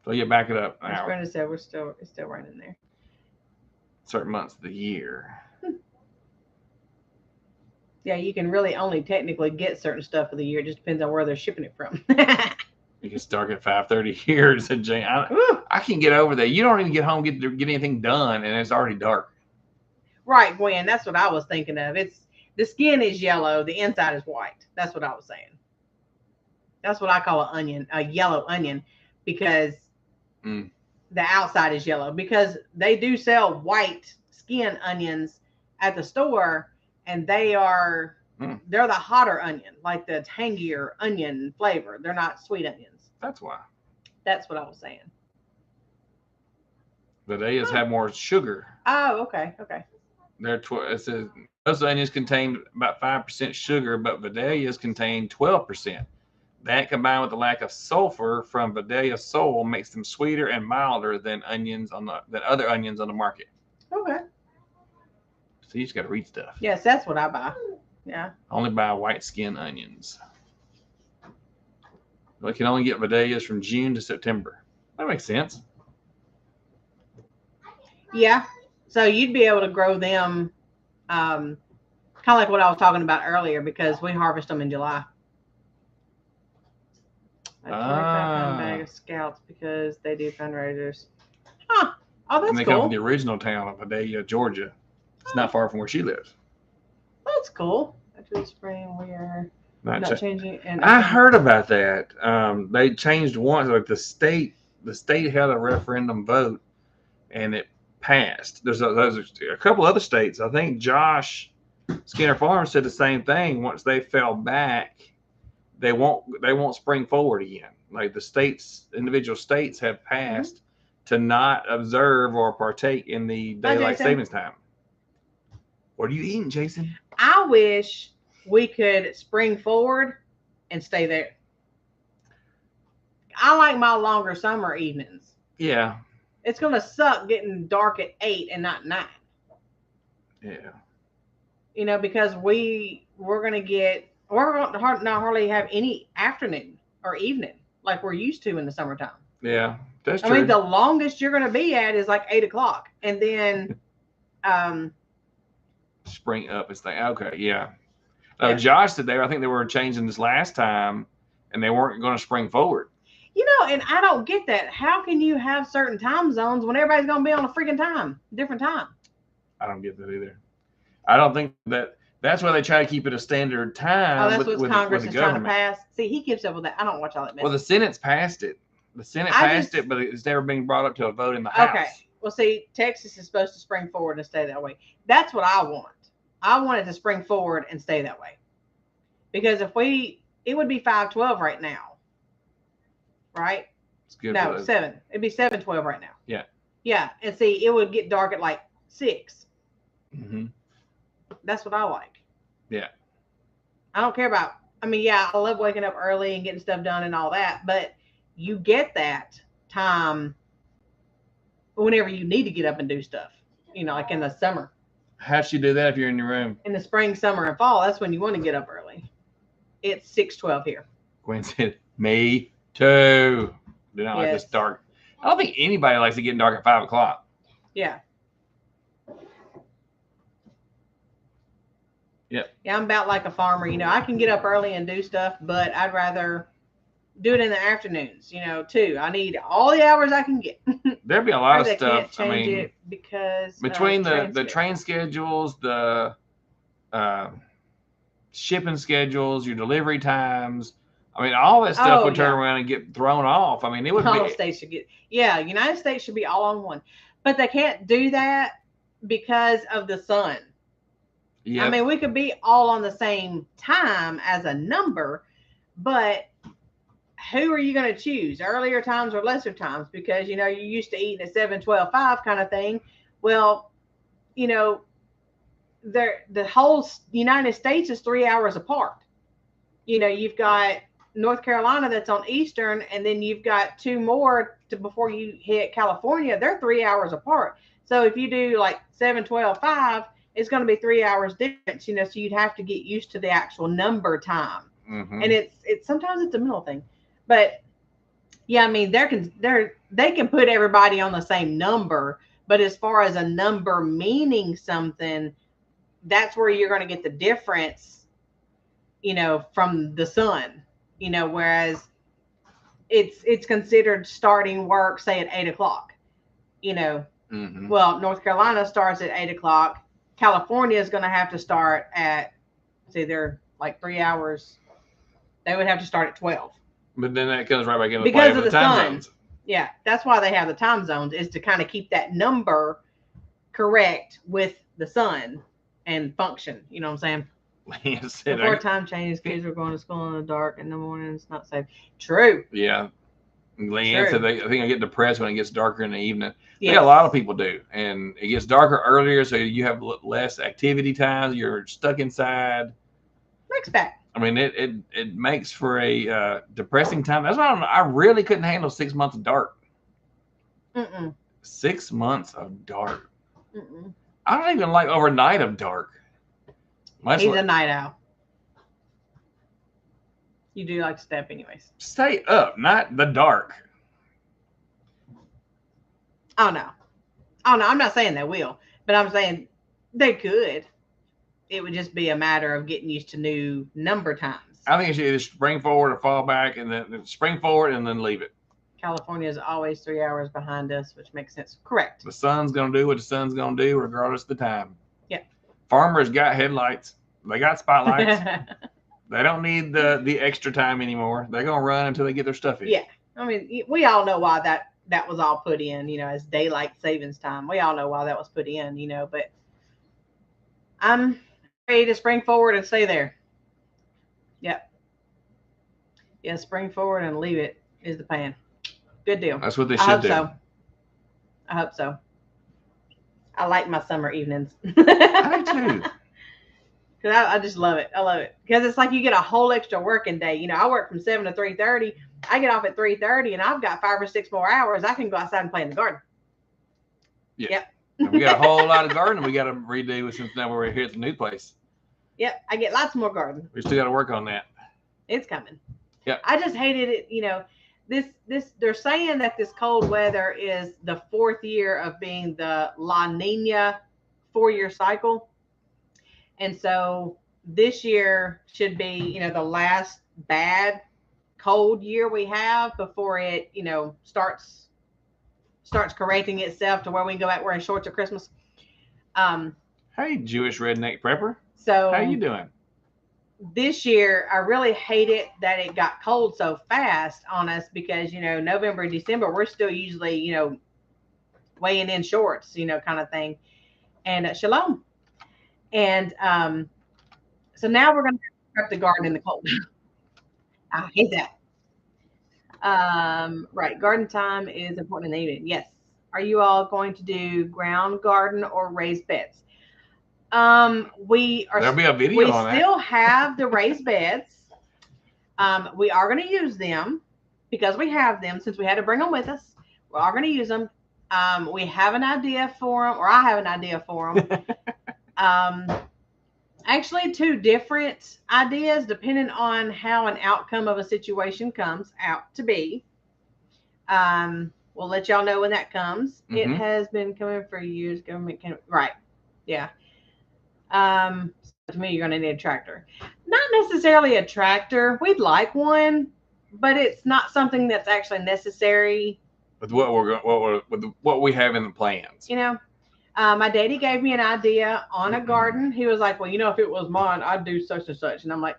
So yeah, back it up an As hour. Brenda said, it's still raining there. Certain months of the year. Yeah, you can really only technically get certain stuff of the year. It just depends on where they're shipping it from. It gets dark at 5:30 here, said Jane. I can't get over that. You don't even get home, get anything done, and it's already dark. Right, Gwen. That's what I was thinking of. It's the skin is yellow, the inside is white. That's what I was saying. That's what I call an onion, a yellow onion, because the outside is yellow. Because they do sell white skin onions at the store, and they're the hotter onion, like the tangier onion flavor. They're not sweet onions. That's why. That's what I was saying. Vidayas have more sugar. Oh, okay. It says those onions contain about 5% sugar, but Vidayas contain 12%. That combined with the lack of sulfur from Vidalia sole makes them sweeter and milder than other onions on the market. Okay. So you just got to read stuff. Yes, that's what I buy. Yeah. Only buy white skin onions. We can only get Vidalias from June to September. That makes sense. Yeah. So you'd be able to grow them kind of like what I was talking about earlier, because we harvest them in July. A 25-pound bag of scouts because they do fundraisers. Huh. Oh, that's and they cool. come from the original town of Vidalia, Georgia. It's not far from where she lives. That's cool. After the spring, we are not changing. And I heard about that. They changed once. Like the state had a referendum vote, and it passed. There's a couple other states. I think Josh Skinner Farms said the same thing. Once they fell back, they won't spring forward again. Like the individual states have passed to not observe or partake in the daylight savings time. What are you eating, Jason? I wish we could spring forward and stay there. I like my longer summer evenings. Yeah. It's going to suck getting dark at 8 and not 9. Yeah. Because we're going to not hardly have any afternoon or evening like we're used to in the summertime. Yeah, that's true. I mean, the longest you're going to be at is like 8 o'clock. And then spring up and stay. Okay, yeah. Josh said I think they were changing this last time, and they weren't going to spring forward. And I don't get that. How can you have certain time zones when everybody's going to be on a freaking different time? I don't get that either. I don't think that's why they try to keep it a standard time. Oh, that's what Congress is trying to pass. See, he keeps up with that. I don't watch all that mess. Well, the Senate's passed it. The Senate passed it, but it's never been brought up to a vote in the House. Okay. Well, see, Texas is supposed to spring forward and stay that way. That's what I want. I want it to spring forward and stay that way. Because it would be 5:12 right now. Right? It's good. No, 7. It'd be 7:12 right now. Yeah. Yeah. And see, it would get dark at like 6. Mm-hmm. That's what I like. Yeah. I don't care about, I love waking up early and getting stuff done and all that, but you get that time whenever you need to get up and do stuff, like in the summer. How'd you do that if you're in your room? In the spring, summer, and fall, that's when you want to get up early. It's 6:12 here. Gwen said, me too. Do not like this dark. I don't think anybody likes it getting dark at 5 o'clock. Yeah. Yep. Yeah, I'm about like a farmer. I can get up early and do stuff, but I'd rather do it in the afternoons, too. I need all the hours I can get. There'd be a lot of they stuff. Can't change it because between the train schedules, the shipping schedules, your delivery times, all that stuff would turn around and get thrown off. It would all states should get. Yeah, United States should be all on one, but they can't do that because of the sun. Yeah. We could be all on the same time as a number, but who are you going to choose? Earlier times or lesser times? Because, you're used to eating at 7, 12, 5 kind of thing. Well, the whole United States is 3 hours apart. You've got North Carolina that's on Eastern, and then you've got 2 more before you hit California. They're 3 hours apart. So if you do like 7, 12, 5, it's going to be 3 hours difference, so you'd have to get used to the actual number time. Mm-hmm. And it's sometimes it's a mental thing. But yeah, they can put everybody on the same number, but as far as a number meaning something, that's where you're going to get the difference, from the sun, whereas it's considered starting work, say at 8 o'clock. Mm-hmm. Well, North Carolina starts at 8 o'clock. California is going to have to start at, see, they're like 3 hours. They would have to start at 12 But then that comes right back into because play of with the time sun. zones. Yeah, that's why they have the time zones, is to kind of keep that number correct with the sun and function. You know what I'm saying? Yes, Before time changes, kids were going to school in the dark in the morning. It's not safe. True. yeah. Leanne said I think I get depressed when it gets darker in the evening. Yes. Yeah, a lot of people do, and it gets darker earlier, so you have less activity times. You're stuck inside. Mixed bag. I mean, it makes for a depressing time. That's why I really couldn't handle 6 months of dark. Mm-mm. 6 months of dark. Mm-mm. I don't even like overnight of dark. He's a night owl. You do like to step anyways. Stay up, not the dark. Oh no. I'm not saying they will, but I'm saying they could. It would just be a matter of getting used to new number times. I think it should either spring forward or fall back, and then spring forward and then leave it. California is always 3 hours behind us, which makes sense. Correct. The sun's gonna do what the sun's gonna do, regardless of the time. Yeah. Farmers got headlights. They got spotlights. They don't need the extra time anymore. They're gonna run until they get their stuff in. Yeah. I mean, we all know why that was all put in, as daylight savings time. We all know why that was put in, but I'm ready to spring forward and stay there. Yep. Yeah, spring forward and leave it is the plan. Good deal. That's what they I should hope do. so. I hope so. I like my summer evenings. I do too. Because I just love it. I love it. Because it's like you get a whole extra working day. I work from 7 to 3:30. I get off at 3:30, and I've got 5 or 6 more hours. I can go outside and play in the garden. Yeah. Yep. And we got a whole lot of garden we got to redo since now we're here at the new place. Yep. I get lots more garden. We still got to work on that. It's coming. Yep. I just hated it. This they're saying that this cold weather is the 4th year of being the La Nina 4-year cycle. And so this year should be, the last bad cold year we have before it, starts correcting itself to where we can go back wearing shorts at Christmas. Hey, Jewish redneck prepper. So how you doing? This year, I really hate it that it got cold so fast on us because, November and December, we're still usually, weighing in shorts, kind of thing. And shalom. And so now we're going to prep the garden in the cold. I hate that. Right. Garden time is important in the evening. Yes. Are you all going to do ground garden or raised beds? We are. There'll be a video on that. We still have the raised beds. We are going to use them because we have them since we had to bring them with us. We are going to use them. We have an idea for them, or I have an idea for them. Actually, 2 different ideas depending on how an outcome of a situation comes out to be. We'll let y'all know when that comes. Mm-hmm. It has been coming for years. Government can, right. Yeah. To me, you're going to need a tractor. Not necessarily a tractor. We'd like one, but it's not something that's actually necessary. With what we have in the plans. My daddy gave me an idea on a garden. He was like, well, if it was mine, I'd do such and such. And I'm like,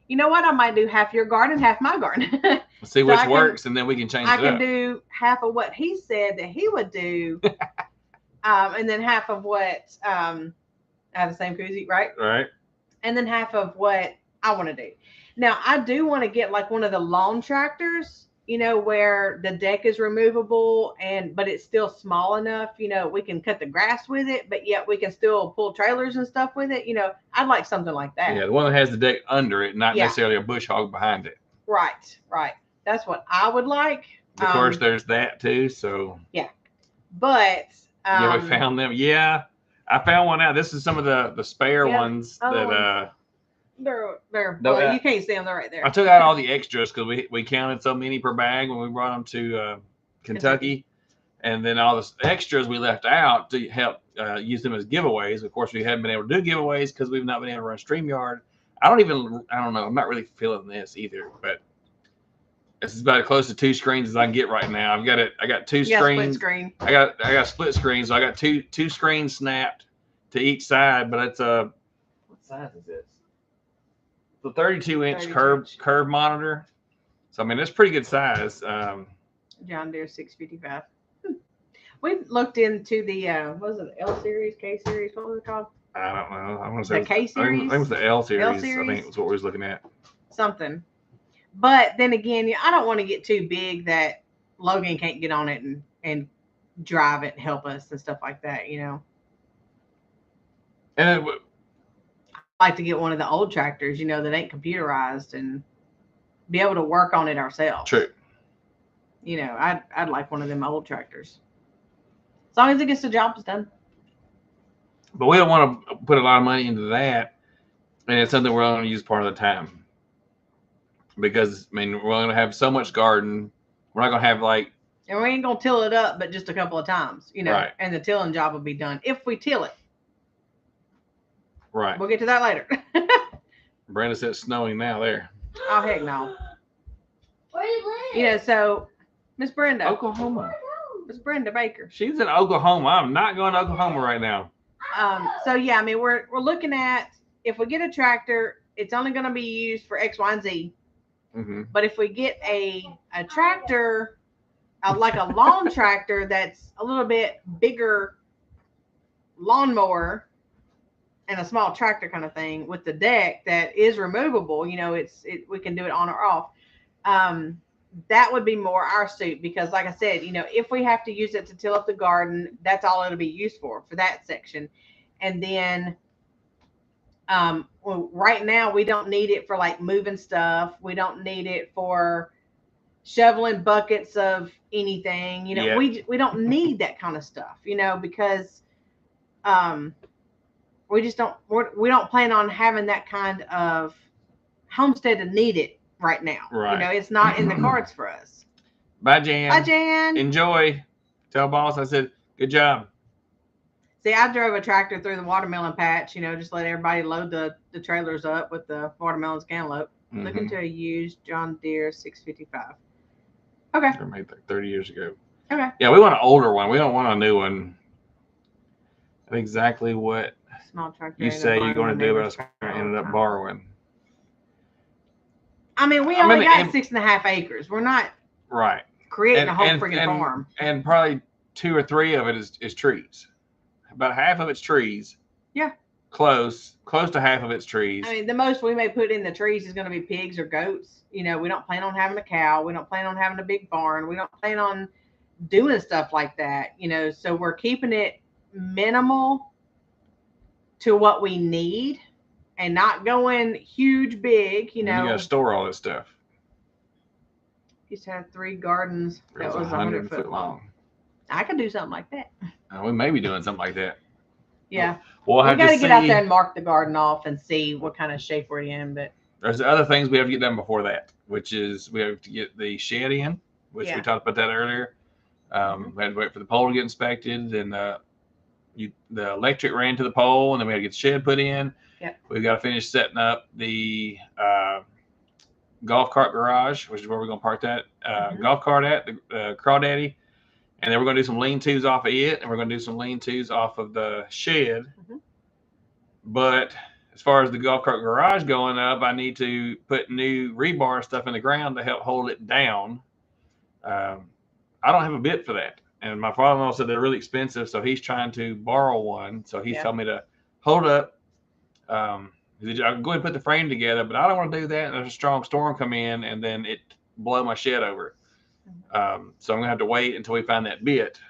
you know what? I might do half your garden, half my garden. See which works, and then we can change it up. I can do half of what he said that he would do, and then half of what I have the same koozie, right? Right. And then half of what I want to do. Now, I do want to get like one of the lawn tractors, where the deck is removable but it's still small enough, we can cut the grass with it, but yet we can still pull trailers and stuff with it. I'd like something like that. Yeah, the one that has the deck under it, not necessarily a bush hog behind it. Right. That's what I would like. Of course, there's that too. So yeah, but we found them. Yeah, I found one out. This is some of the spare ones that They're well, you can't see them. They're right there. I took out all the extras because we counted so many per bag when we brought them to Kentucky, and then all the extras we left out to help use them as giveaways. Of course, we haven't been able to do giveaways because we've not been able to run StreamYard. I don't know. I'm not really feeling this either, but This is about as close to 2 screens as I can get right now. I got 2 You got a split screens. screen. I got split screens, so I got two screens snapped to each side. But it's what size is this? The 32-inch 32-inch. curve monitor. So I mean, it's pretty good size. John Deere 655. We looked into the what was it, L series, K series, what was it called? I don't know. I want to say The K series. I think it was the L series. I series? think was what we was looking at. Something. But then again, I don't want to get too big that Logan can't get on it and drive it and help us and stuff like that, you know. And I like to get one of the old tractors, you know, that ain't computerized and be able to work on it ourselves. true. You know, I'd like one of them old tractors. As long as it gets the job done. But we don't want to put a lot of money into that, and it's something we're only going to use part of the time. Because I mean, we're going to have so much garden. We're not going to have like. And we ain't gonna till it up, but just a couple of times, you know. Right. And the tilling job will be done if we till it. Right. We'll get to that later. Brenda said it's snowing now there. Oh heck no. Where do you live? You know, so Miss Brenda. Oklahoma. Miss Brenda Baker. She's in Oklahoma. I'm not going to Oklahoma right now. So yeah, I mean we're looking at if we get a tractor, it's only gonna be used for X, Y, and Z. Mm-hmm. But if we get a tractor, like a lawn tractor that's a little bit bigger lawnmower and a small tractor kind of thing with the deck that is removable, you know, we can do it on or off. That would be more our suit because like I said, you know, if we have to use it to till up the garden, that's all it'll be used for that section. And then well, right now we don't need it for like moving stuff. We don't need it for shoveling buckets of anything. You know, Yeah. we don't need that kind of stuff, you know, because we just don't we don't plan on having that kind of homestead to need it right now. Right. You know, it's not in the cards for us. Bye, Jan. Bye, Jan. Enjoy. Tell boss I said good job. See, I drove a tractor through the watermelon patch, you know, just let everybody load the trailers up with the watermelons cantaloupe. Mm-hmm. Looking to a used John Deere 655. Okay. They were made like 30 years ago. Okay. Yeah, we want an older one. We don't want a new one. Exactly what Small tractor. you say you're going to do, but I ended up borrowing. I mean, we only got 6.5 acres. We're not right creating a whole freaking farm. And probably 2 or 3 of it is trees. About half of it's trees. Yeah. Close to half of it's trees. I mean, the most we may put in the trees is going to be pigs or goats. You know, we don't plan on having a cow. We don't plan on having a big barn. We don't plan on doing stuff like that, you know, so we're keeping it minimal to what we need and not going huge big, you know. You got to store all this stuff. Used to have 3 gardens that was 100 foot long. I could do something like that. We may be doing something like that. Yeah. We'll have we got to see. get out there and mark the garden off and see what kind of shape we're in. But there's other things we have to get done before that, which is we have to get the shed in, which we talked about that earlier. We had to wait for the pole to get inspected, and the electric ran to the pole, and then we had to get the shed put in. Yep. We've got to finish setting up the golf cart garage, which is where we're going to park that golf cart at, the Crawdaddy. And then we're going to do some lean-tos off of it, and we're going to do some lean-tos off of the shed. Mm-hmm. But as far as the golf cart garage going up, I need to put new rebar stuff in the ground to help hold it down. I don't have a bit for that. And my father-in-law said they're really expensive, so he's trying to borrow one. So he's told me to hold up. I can go ahead and put the frame together, but I don't want to do that. There's a strong storm come in, and then it blow my shed over. So I'm gonna have to wait until we find that bit.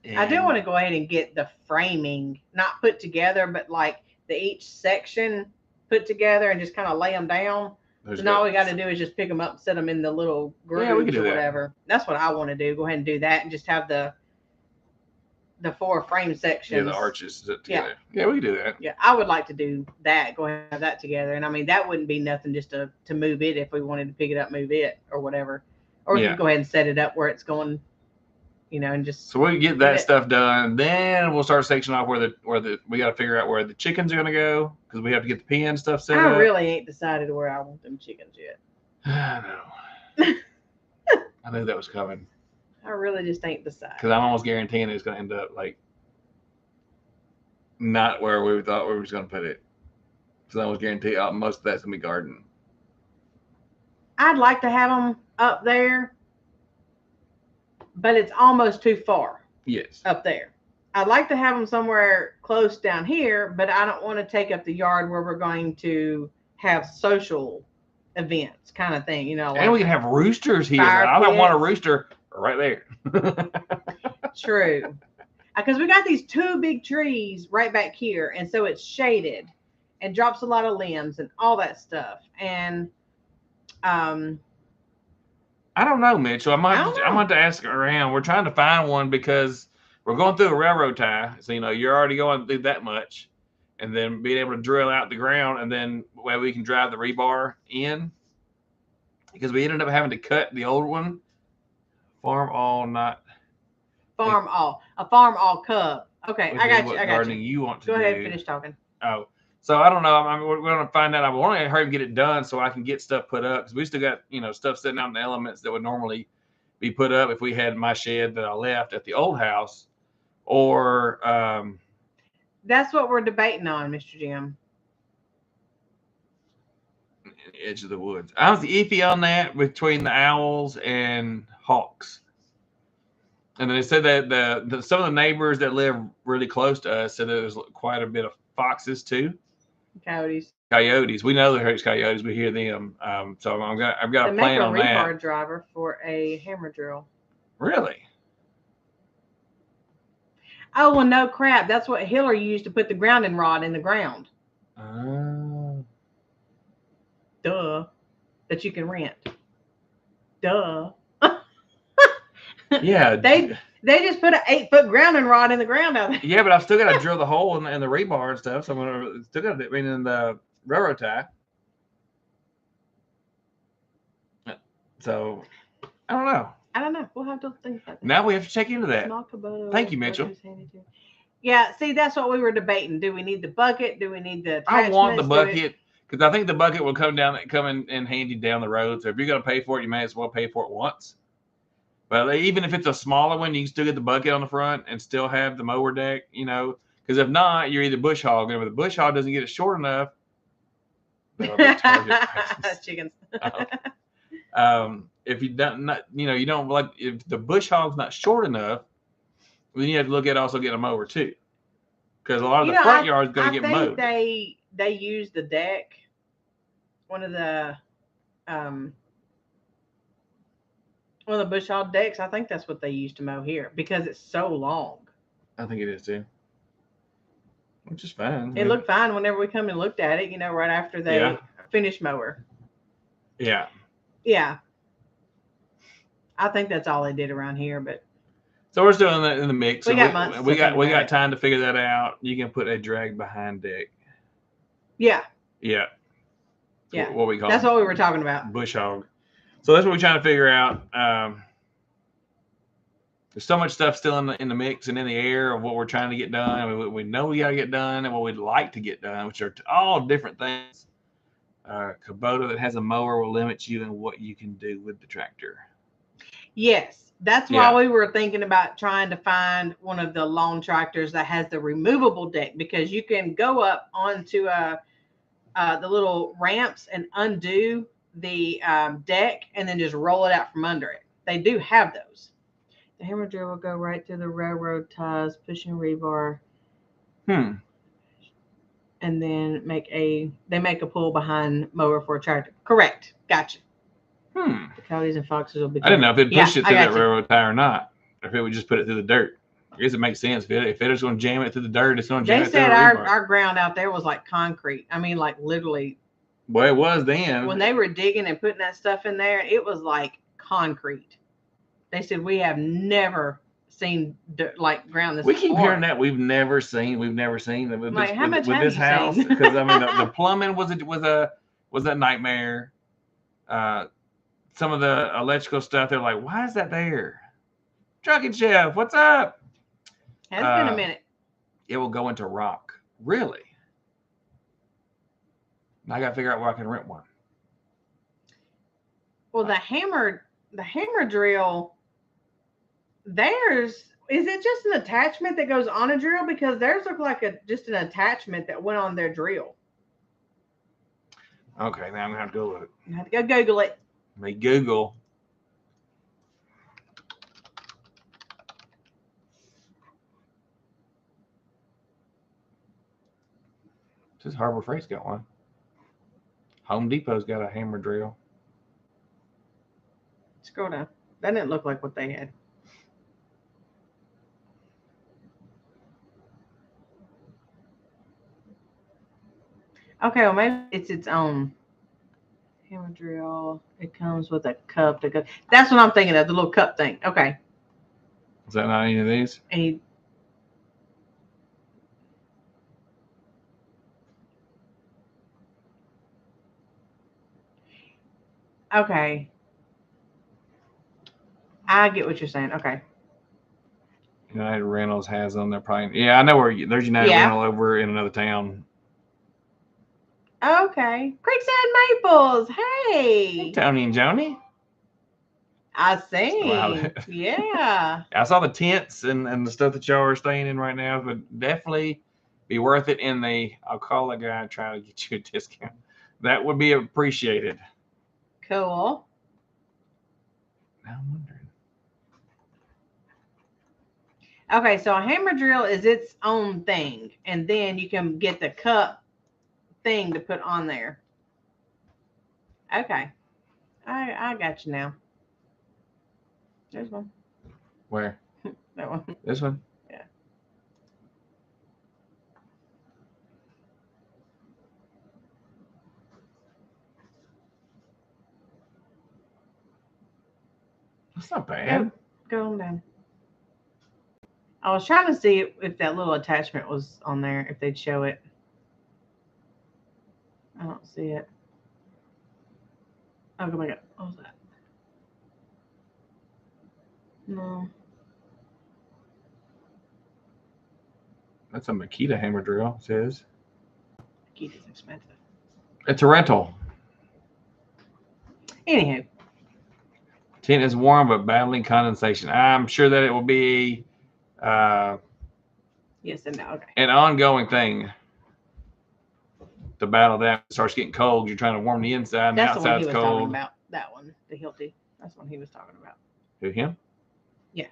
And I do want to go ahead and get the framing not put together, but like each section put together and just kind of lay them down. So now all we got to do is just pick them up and set them in the little grooves or whatever. That's what I want to do. Go ahead and do that and just have the 4 frame sections. Yeah, the arches together. Yeah, we can do that. Yeah, I would like to do that. Go ahead and have that together. And I mean, that wouldn't be nothing just to move it if we wanted to pick it up, move it or whatever. Or we could go ahead and set it up where it's going, you know, and just. So we can get that stuff done. Then we'll start sectioning off where we got to figure out where the chickens are going to go because we have to get the pen stuff set up. I really ain't decided where I want them chickens yet. I know. I knew that was coming I really just ain't decided. because I'm almost guaranteeing it's going to end up like not where we thought we were just going to put it. Because I almost guarantee most of that's going to be garden. I'd like to have them up there, but it's almost too far Yes. up there. I'd like to have them somewhere close down here, but I don't want to take up the yard where we're going to have social events kind of thing, you know. And we can have roosters here. I don't want a rooster right there. True. Because we got these 2 big trees right back here, and so it's shaded and drops a lot of limbs and all that stuff. And I don't know, Mitchell. I'm going to have to ask around. We're trying to find one because we're going through a railroad tie. So, you know, you're already going through that much. And then being able to drill out the ground, and then where we can drive the rebar in. Because we ended up having to cut the old one. A farm all cub. Okay, I got you. Gardening you want to go do. ahead and finish talking. Oh, so I don't know. We're going to find out. I want to hurry and get it done so I can get stuff put up. Because we still got, you know, stuff sitting out in the elements that would normally be put up if we had my shed that I left at the old house. Or that's what we're debating on, Mr. Jim. Edge of the woods. I was iffy on that between the owls and hawks. And then they said that some of the neighbors that live really close to us said there's quite a bit of foxes too. Coyotes. We know there's coyotes. We hear them. So I've got a plan on that. They make a rebar driver for a hammer drill. Really? Oh, well, no crap. That's what Hiller used to put the grounding rod in the ground. Duh. That you can rent. Duh. Yeah. They just put an 8-foot grounding rod in the ground out there. Yeah, but I've still got to drill the hole in the rebar and stuff. So I'm gonna still got to in the railroad tie. So I don't know. We'll have to think about that. Now we have to check into that. Thank you, Mitchell. Yeah, see, that's what we were debating. Do we need the bucket? Do we need the attachments? I want the bucket because I think the bucket will come in handy down the road. So if you're going to pay for it, you may as well pay for it once. But even if it's a smaller one, you can still get the bucket on the front and still have the mower deck, you know. Because if not, you're either bush hogging. If the bush hog doesn't get it short enough, chickens. If you don't like, if the bush hog's not short enough, then you have to look at also getting a mower too. Because a lot of the front yard is going to get mowed. They use the deck. One of the bush hog decks. I think that's what they use to mow here because it's so long. I think it is too. Which is fine. It looked fine whenever we come and looked at it. You know, right after they finished mower. Yeah. Yeah. I think that's all they did around here, but. So we're still in the mix. We got months. We got time to figure that out. You can put a drag behind deck. Yeah. Yeah. Yeah. What we call that's what we were talking about. Bush hog. So that's what we're trying to figure out. There's so much stuff still in the mix and in the air of what we're trying to get done. We know we got to get done and what we'd like to get done, which are all different things. Kubota that has a mower will limit you in what you can do with the tractor. Yes. That's why we were thinking about trying to find one of the lawn tractors that has the removable deck because you can go up onto the little ramps and undo the deck and then just roll it out from under it. They do have those. The hammer drill will go right through the railroad ties, pushing rebar. And then make a pull behind mower for a tractor. Correct. Gotcha. The coyotes and foxes will be. I didn't know if it pushed it through that railroad tie or not, or if it would just put it through the dirt. I guess it makes sense. If it's going to jam it through the dirt, it's going to jam it through the rebar. They said our ground out there was like concrete. I mean, like literally. Well, it was then. When they were digging and putting that stuff in there, it was like concrete. They said we have never seen like ground this. We keep hearing that we've never seen with this house because I mean the plumbing was a nightmare. Some of the electrical stuff, they're like, why is that there? Trucking Chef, what's up? Has been a minute. It will go into rock. Really? I got to figure out where I can rent one. Well, the hammer the hammer drill, theirs, is it just an attachment that goes on a drill? Because theirs look like just an attachment that went on their drill. Okay, now I'm gonna have to go look. You have to go Google it. Let me Google. This Harbor Freight's got one. Home Depot's got a hammer drill. Scroll down. That didn't look like what they had. Okay, well maybe it's its own hammer drill. It comes with a cup to go. That's what I'm thinking of, the little cup thing. Okay. Is that not any of these? And okay. I get what you're saying. Okay. United Rentals has them. They're probably, yeah, I know where there's United Yeah. Rental over in another town. Okay. Creekside Maples. Hey, Hey. Tony and Joni. I see. Wow. Yeah. I saw the tents and the stuff that y'all are staying in right now, but definitely be worth it in the, I'll call a guy and try to get you a discount. That would be appreciated. Cool. Now I'm wondering. Okay, so a hammer drill is its own thing, and then you can get the cup thing to put on there. Okay. I got you now. There's one. Where? That one. This one? Yeah. That's not bad. Go on down. I was trying to see if that little attachment was on there, if they'd show it. I don't see it. Oh, go back up. What was that? No. That's a Makita hammer drill, it says. Makita's expensive. It's a rental. Anywho. Tent is warm but battling condensation. I'm sure that it will be Yes and no. Okay. an ongoing thing to battle that. It starts getting cold. You're trying to warm the inside and the That's the one he outside's was talking cold. about. That one, the Hilti. That's the one he was talking about. Who, him? Yeah.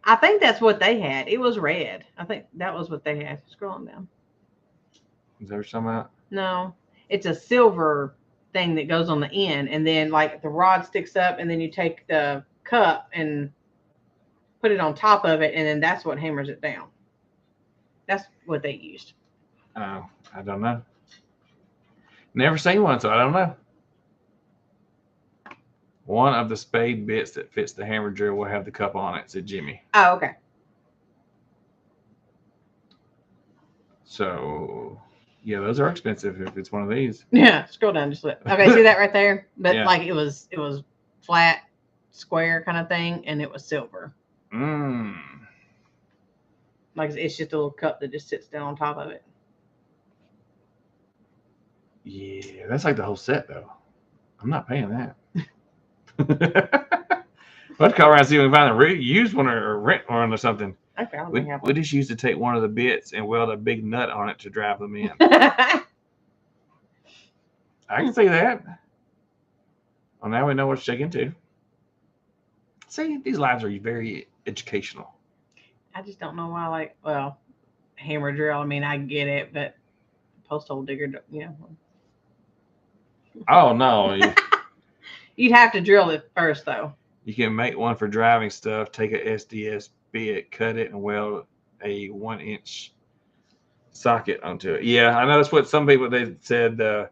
I think that's what they had. It was red. I think that was what they had. Scrolling down. Is there some out? No, it's a silver thing that goes on the end, and then like the rod sticks up, and then you take the cup and put it on top of it, and then that's what hammers it down. That's what they used. Oh, I don't know. Never seen one, so I don't know. One of the spade bits that fits the hammer drill will have the cup on it, said Jimmy. Oh, okay. So, yeah, those are expensive if it's one of these. Yeah, scroll down just a bit. Okay, see that right there? But Yeah. like it was flat, square kind of thing, and it was silver. Like it's just a little cup that just sits down on top of it. Yeah, that's like the whole set, though. I'm not paying that. Let's call around and see if we can find a used one or rent one or something. Okay, I'll We bring up one. just used to take one of the bits and weld a big nut on it to drive them in. Okay. I can see that. Well, now we know what to check into. See, these lives are very educational. I just don't know why, like, well, hammer drill. I mean, I get it, but post hole digger, you know. Oh, no. You'd have to drill it first, though. You can make one for driving stuff, take a SDS bit, cut it, and weld a 1-inch socket onto it. Yeah, I know that's what some people, they said, the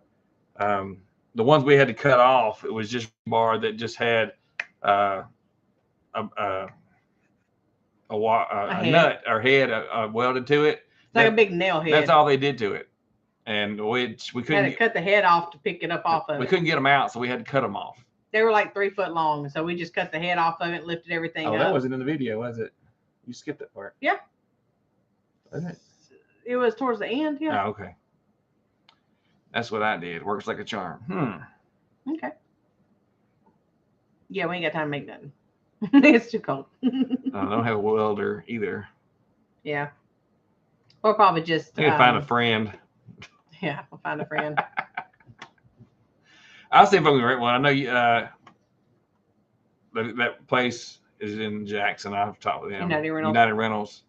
ones we had to cut off, it was just bar that just had a nut or head welded to it. It's like a big nail head. That's all they did to it. And we We couldn't had to cut the head off to pick it up off of we it. couldn't get them out, so we had to cut them off. They were like 3 foot long, so we just cut the head off of it, lifted everything Oh, up. that wasn't in the video, was it? You skipped that part. Yeah. Wasn't it? It was towards the end. Yeah. Oh, okay. That's what I did. Works like a charm. Okay. Yeah, we ain't got time to make nothing. It's too cold. I don't have a welder either. Yeah. We'll probably just. I need to find a friend. Yeah, we'll find a friend. I'll see if I can rent one. I know you. That place is in Jackson. I've talked with him. United Rentals. United Rentals.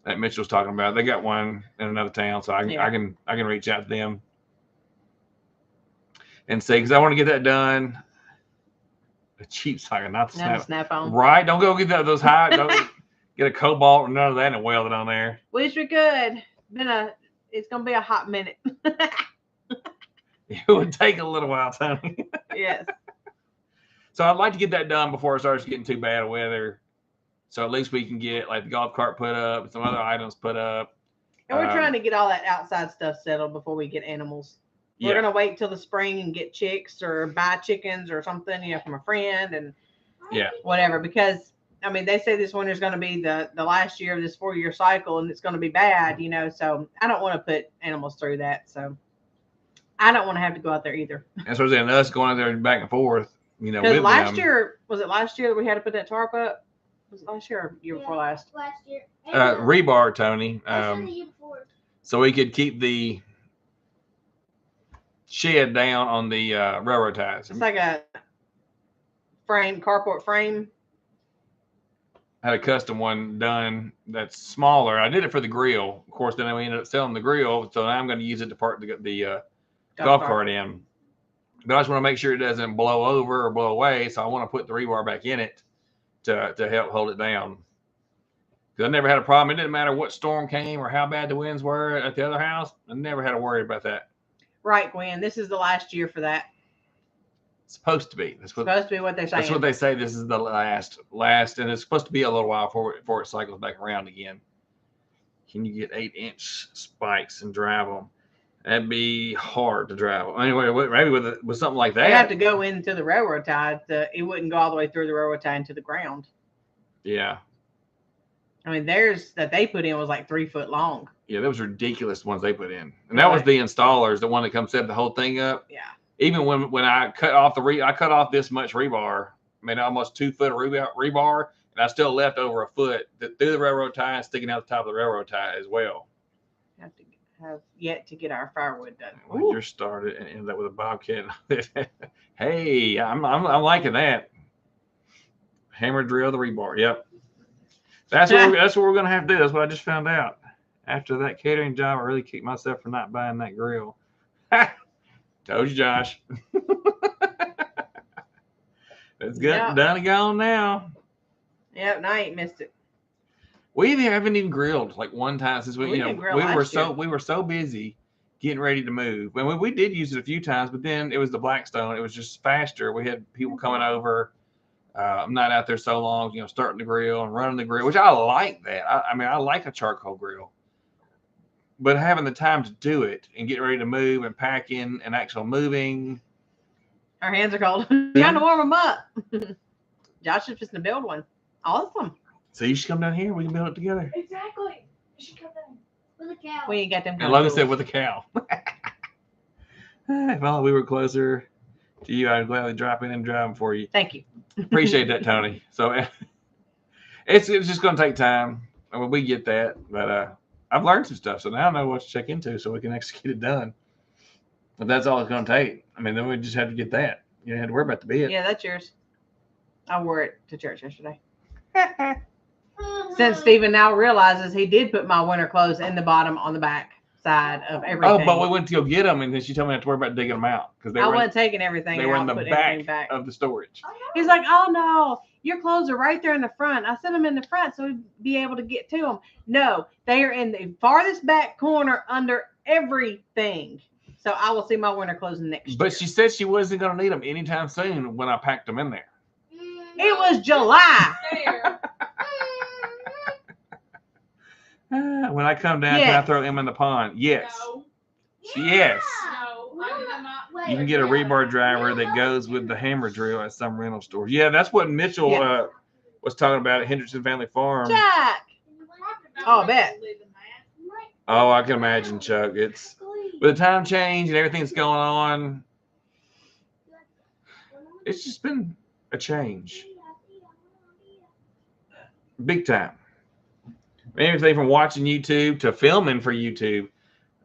That Mitchell's talking about. They got one in another town, so I can reach out to them and see, because I want to get that done. A cheap socket, not the snap on. Right? Don't go get those high. Don't get a Cobalt or none of that and weld it on there. Wish we could. It's gonna be a hot minute. It would take a little while, Tony. Yes. So I'd like to get that done before it starts getting too bad weather. So at least we can get like the golf cart put up, and some other items put up. And we're trying to get all that outside stuff settled before we get animals. We're gonna wait till the spring and get chicks or buy chickens or something, from a friend and whatever. Because I mean, they say this winter's gonna be the last year of this 4-year cycle, and it's gonna be bad, So I don't want to put animals through that. So I don't want to have to go out there either. And so then us going out there back and forth, with Because last them. year, was it last year that we had to put that tarp up? Was it last year or year before last? Last year. Rebar, Tony. The year before. So we could keep the shed down on the railroad ties. It's like a carport frame. I had a custom one done that's smaller. I did it for the grill. Of course, then we ended up selling the grill, so now I'm going to use it to park the golf cart in. But I just want to make sure it doesn't blow over or blow away, so I want to put the rebar back in it to help hold it down. Because I never had a problem. It didn't matter what storm came or how bad the winds were at the other house. I never had to worry about that. Right, Gwen. This is the last year for that. It's supposed to be. That's supposed to be what they're saying. That's what they say. This is the last, and it's supposed to be a little while before it cycles back around again. Can you get 8-inch spikes and drive them? That'd be hard to drive. Anyway, maybe with something like that. They have to go into the railroad tie. It wouldn't go all the way through the railroad tie into the ground. Yeah. I mean, theirs that they put in was like 3 foot long. Yeah, that was ridiculous ones they put in. And that was the installers, the one that comes set the whole thing up. Yeah. Even when I cut off I cut off this much rebar, almost 2 foot of rebar, and I still left over a foot through the railroad tie and sticking out the top of the railroad tie as well. Have yet to get our firewood done. Well, you're started and end up with a bobcat. Hey, I'm liking that. Hammer drill the rebar. Yep. That's what we're gonna have to do. That's what I just found out. After that catering job, I really kicked myself for not buying that grill. Told you, Josh. It's good. Yep. Done and gone now. Yep, and I ain't missed it. We haven't even grilled like one time since we were so busy getting ready to move. And we did use it a few times, but then it was the Blackstone. It was just faster. We had people coming over. I'm not out there so long, starting the grill and running the grill, which I like that. I like a charcoal grill, but having the time to do it and get ready to move and packing and actual moving. Our hands are cold. Trying to warm them up. Josh is just going to build one. Awesome. So you should come down here. We can build it together. Exactly. You should come down. With a cow. We ain't got them. And Logan said with a cow. If only we were closer to you, I'd gladly drop in and drive them for you. Thank you. Appreciate that, Tony. So it's just going to take time. We get that, but I've learned some stuff, so now I know what to check into, so we can actually get it done. But that's all it's going to take. Then we just have to get that. You don't have to worry about the bid. Yeah, that's yours. I wore it to church yesterday. Since Stephen now realizes he did put my winter clothes in the bottom on the back side of everything. Oh, but we went to go get them, and then she told me not to worry about digging them out because I wasn't taking everything. They were in the back of the storage. He's like, "Oh no, your clothes are right there in the front." I set them in the front so we'd be able to get to them. No, they are in the farthest back corner under everything. So I will see my winter clothes next year. But she said she wasn't going to need them anytime soon when I packed them in there. It was July. There. When I come down, can I throw them in the pond? Yes. No. Yes. No. I did not. You can get a rebar driver that goes with the hammer drill at some rental stores. Yeah, that's what Mitchell was talking about at Henderson Family Farm. Jack. Oh, I bet. Oh, I can imagine, Chuck. It's with the time change and everything that's going on. It's just been a change, big time. Everything from watching YouTube to filming for YouTube.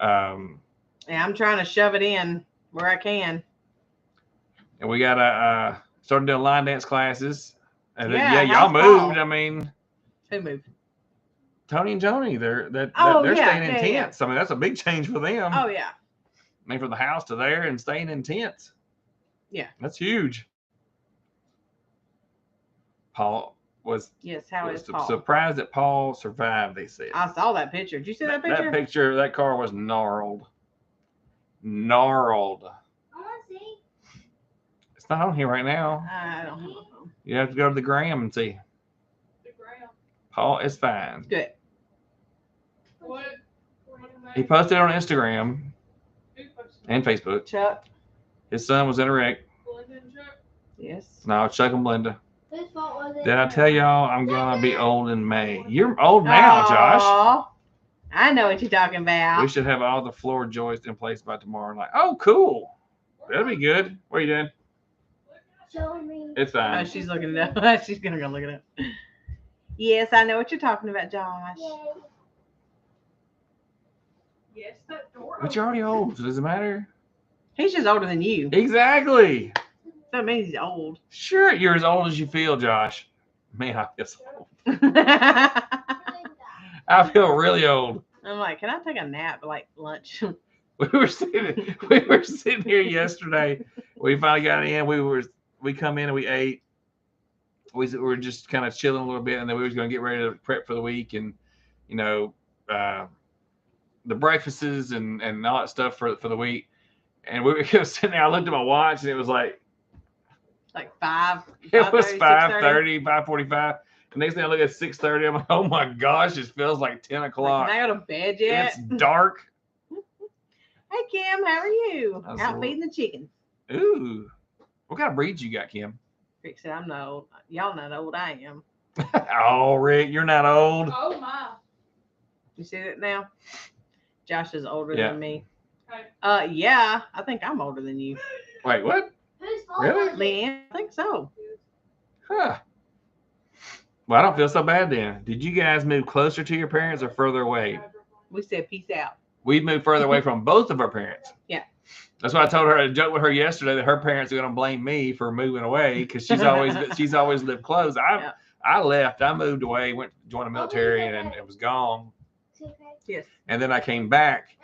Yeah, I'm trying to shove it in where I can. And we got started doing line dance classes. And then, Yeah, y'all how's moved. Paul? I mean, Who moved? Tony and Joni, they're Yeah, staying in yeah. tents. I mean, that's a big change for them. Oh yeah. I mean, from the house to there and staying in tents. Yeah. That's huge. Paul was Yes. How is Paul? surprised that Paul survived, they said. I saw that picture. Did you see that picture? That picture, that car was gnarled. Gnarled. I want to see. It's not on here right now. I don't have a phone. You have to go to the gram and see. The ground. Paul is fine. Good. What? He posted it on Instagram Who posted it? and Facebook. Chuck. His son was in a wreck. Glenda and Chuck? Yes. No, Chuck and Belinda. Whose fault was it? Did I tell y'all I'm gonna be old in May? You're old now, Josh. Aw, I know what you're talking about. We should have all the floor joists in place by tomorrow. Like, oh, cool. That'll be good. What are you doing? Show me. It's Oh, fine. she's looking it up. She's gonna go look it up. Yes, I know what you're talking about, Josh. Yay. Yes, that door. But you're already old. So does it matter? He's just older than you. Exactly. That means he's old. Sure, you're as old as you feel, Josh. Man, I feel so old. I'm I feel really old. like, can I take a nap like lunch? We were sitting here yesterday. We finally got in. We come in and we ate. We were just kind of chilling a little bit, and then we was going to get ready to prep for the week, and the breakfasts and all that stuff for the week. And we were sitting there. I looked at my watch, and it was like Like 5. it was 5:30, 5:30, 5:45. The next thing I look at 6:30, I'm like, oh my gosh, it feels like 10 Like, o'clock. can I go to bed yet? It's dark. Hey Kim, how are you? That's Out a feeding the chickens. Ooh, what kind of breeds you got, Kim? Rick said, I'm not old. Y'all not old. I am. Oh, Rick, you're not old. Oh my. You see that now? Josh is older Yeah. than me. Okay. Yeah, I think I'm older than you. Wait, what? Whose fault Really? was it? Leanne, I think so. Huh. Well, I don't feel so bad then. Did you guys move closer to your parents or further away? We said peace out. We moved further away from both of our parents. Yeah. That's why I told her, I joked with her yesterday that her parents are going to blame me for moving away because she's always lived close. Yeah. I left. I moved away, went to join the military, and it was gone. Yes. And then I came back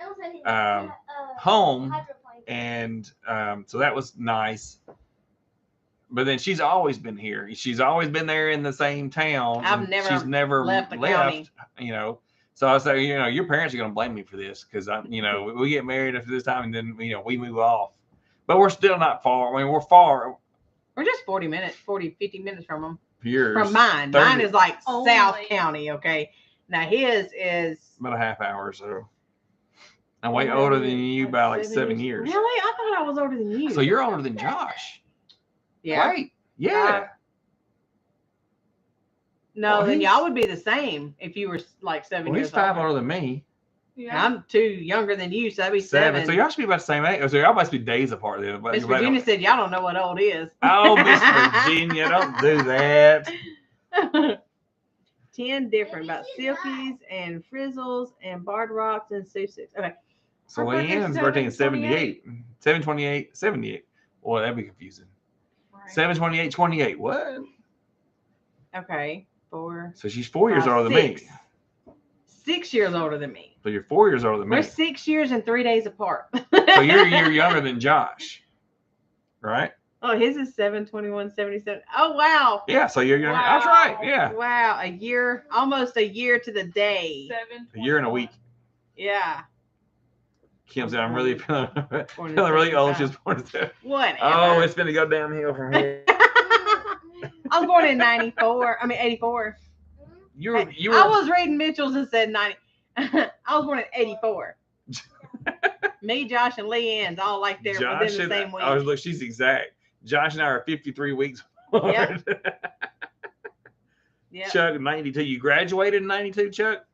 home, and so that was nice. But then she's always been here. She's always been there in the same town. I've and never she's never left the county. So I was like, your parents are going to blame me for this because we get married after this time and then we move off. But we're still not far. I mean, we're far. We're just 50 minutes from them. Yours. From mine. 30. Mine is like Only. South County, okay? Now his is About a half hour, so I'm way older than you by like 7 years. Really? I thought I was older than you. So you're older than Josh. yeah. Right. Yeah. No, Well, then he's- y'all would be the same if you were like 7 Well, years he's 5 older. older than me. Yeah. I'm 2 younger than you, so that'd be 7. So y'all should be about the same age. So y'all must be days apart then. But Miss Virginia said y'all don't know what old is. Oh, Miss Virginia, don't do that. 10 different about silkies and frizzles and barred rocks and Sussex. Okay. So Her birthday's Leanne's birthday is 7/28. 78. 78. Well, that'd be confusing. Right. 7/28, 28. What? Okay. 4. So she's 4 years older than me. 6 years older than me. So you're 4 years older than We're me. 6 years and 3 days apart. So you're a year younger than Josh, right? Oh, his is 7/21/77. Oh wow. Yeah. So you're younger. That's right. Wow. Yeah. Wow, a year, almost a year to the day. 7. A year and a week. Yeah. Kim said, "I'm really feeling Born in really old." 75. She was born in Whatever. Oh, it's gonna go downhill from here. I was born in 94. I mean 84. You I were was reading Mitchell's and said 90. I was born in 84. Me, Josh, and Leanne's all like they're within Josh the and same week. I was look. She's exact. Josh and I are 53 weeks apart. Yeah. Chuck, 92. You graduated in 92, Chuck?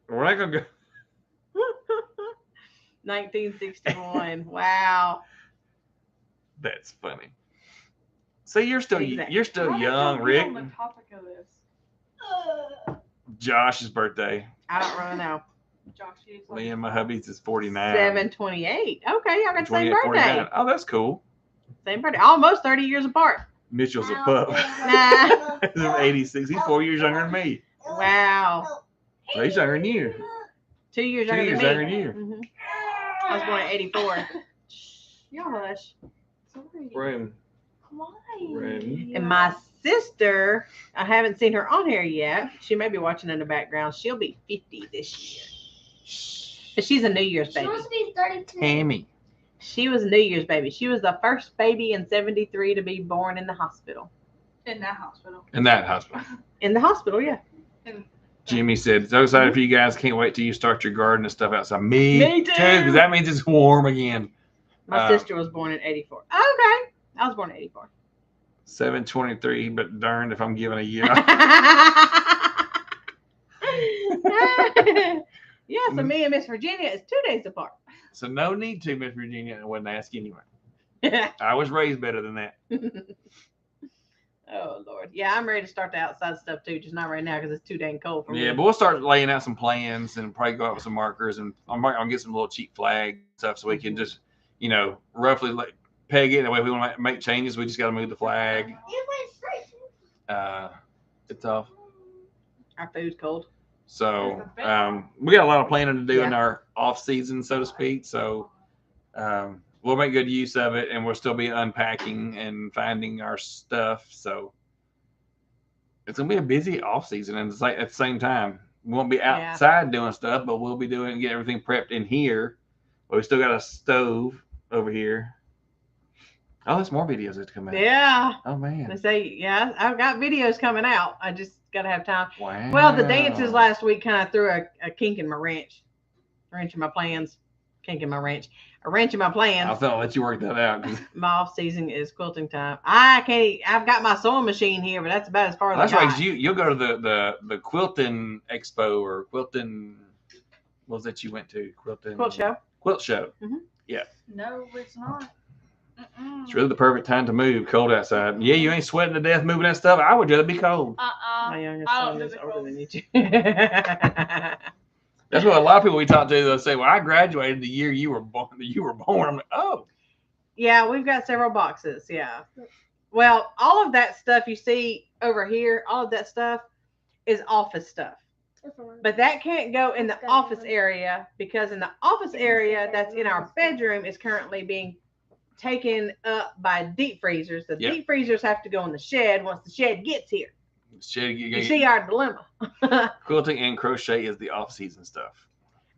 We're not going to go. 1961. Wow. That's funny. So you're still Exactly. you're still How did young, y'all Rick. get on the topic of this? Josh's birthday. I don't really know. Josh, you Me and my hubby's is 49. 728. Okay, y'all got the same 28, birthday. 49. Oh, that's cool. Same birthday. Almost 30 years apart. Mitchell's a pup. Nah. He's 86. He's 4 years younger than me. Wow. So he's younger than you. 2 years 2 younger years than younger me. than you. I was born in 84. Y'all hush. Sorry. Room. Why? Room. And my sister, I haven't seen her on here yet. She may be watching in the background. She'll be 50 this year. But she's a New Year's She baby. wants to be 32. Tammy. She was a New Year's baby. She was the first baby in 73 to be born in the hospital. In that hospital. In that hospital. In the hospital, yeah. Jimmy said, so excited for you guys. Can't wait till you start your garden and stuff outside. Me too. Because that means it's warm again. My sister was born in 84. Okay. I was born in 84. 723, but darned if I'm giving a year. Yeah, so me and Miss Virginia is 2 days apart. So no need to, Miss Virginia. I wasn't asking anyway. I was raised better than that. Oh, Lord. Yeah, I'm ready to start the outside stuff too, just not right now because it's too dang cold for me. Yeah, but we'll start laying out some plans and probably go out with some markers, and I'll get some little cheap flag stuff so we can just, roughly like peg it. That way, if we want to make changes, we just got to move the flag. It's off. Our food's cold. So we got a lot of planning to do in Yeah. our off season, so to speak. So we'll make good use of it, and we'll still be unpacking and finding our stuff. So it's gonna be a busy off season, and it's like at the same time we won't be outside doing stuff, but we'll be get everything prepped in here. But we still got a stove over here. Oh, there's more videos that come out. Yeah. Oh They man. say, yeah, I've got videos coming out. I just got to have time. Wow. Well, the dances last week kind of threw a kink in my wrench in my plans. Kink in my wrench. A wrench in my plans. I thought I'd let you work that out. My off season is quilting time. I've got my sewing machine here, but that's about as far as That's I got. right. You'll go to the quilting expo or quilting. What was that you went to? Quilting Quilt show. Quilt show. No, it's not. It's really the perfect time to move. Cold outside. Yeah, you ain't sweating to death moving that stuff. I would rather be cold. My youngest I don't son do is the older cold. than you two. That's what a lot of people we talk to. They'll say, "Well, I graduated the year you were born." I'm like, "Oh, Yeah, we've got several boxes. Yeah. Well, all of that stuff you see over here, all of that stuff is office stuff. But that can't go in the office area because in the office area that's in our bedroom is currently being taken up by deep freezers. The deep freezers have to go in the shed once the shed gets here. You see our dilemma. Quilting and crochet is the off-season stuff.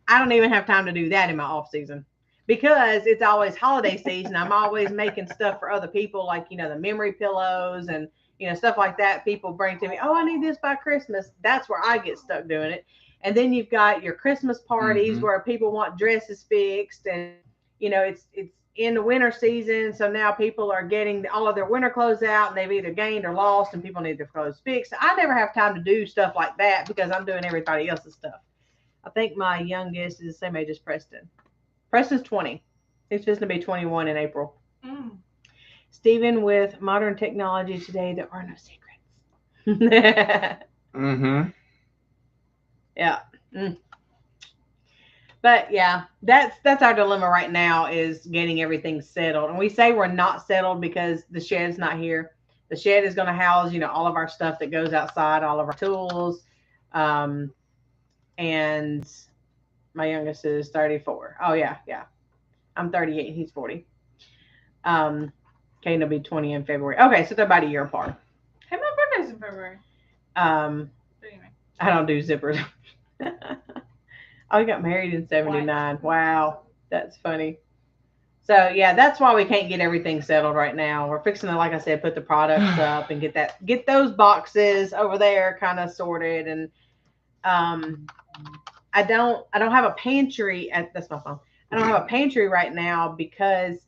I don't even have time to do that in my off season because it's always holiday season. I'm always making stuff for other people, like, the memory pillows and, stuff like that. People bring to me, oh, I need this by Christmas. That's where I get stuck doing it. And then you've got your Christmas parties where people want dresses fixed and, it's in the winter season. So now people are getting all of their winter clothes out and they've either gained or lost and people need their clothes fixed. I never have time to do stuff like that because I'm doing everybody else's stuff. I think my youngest is the same age as Preston. Preston's 20. He's supposed to be 21 in April. Stephen, with modern technology today, there are no secrets. Yeah. But yeah, that's our dilemma right now is getting everything settled. And we say we're not settled because the shed's not here. The shed is going to house, all of our stuff that goes outside, all of our tools. And my youngest is 34. Oh yeah. I'm 38. He's 40. Kane will be 20 in February. Okay, so they're about a year apart. Hey, my birthday's in February. I don't do zippers. Oh, he got married in 79. Wow, that's funny. So yeah, that's why we can't get everything settled right now. We're fixing to, like I said, put the products up and get those boxes over there kind of sorted. And I don't have a pantry that's my phone. I don't have a pantry right now because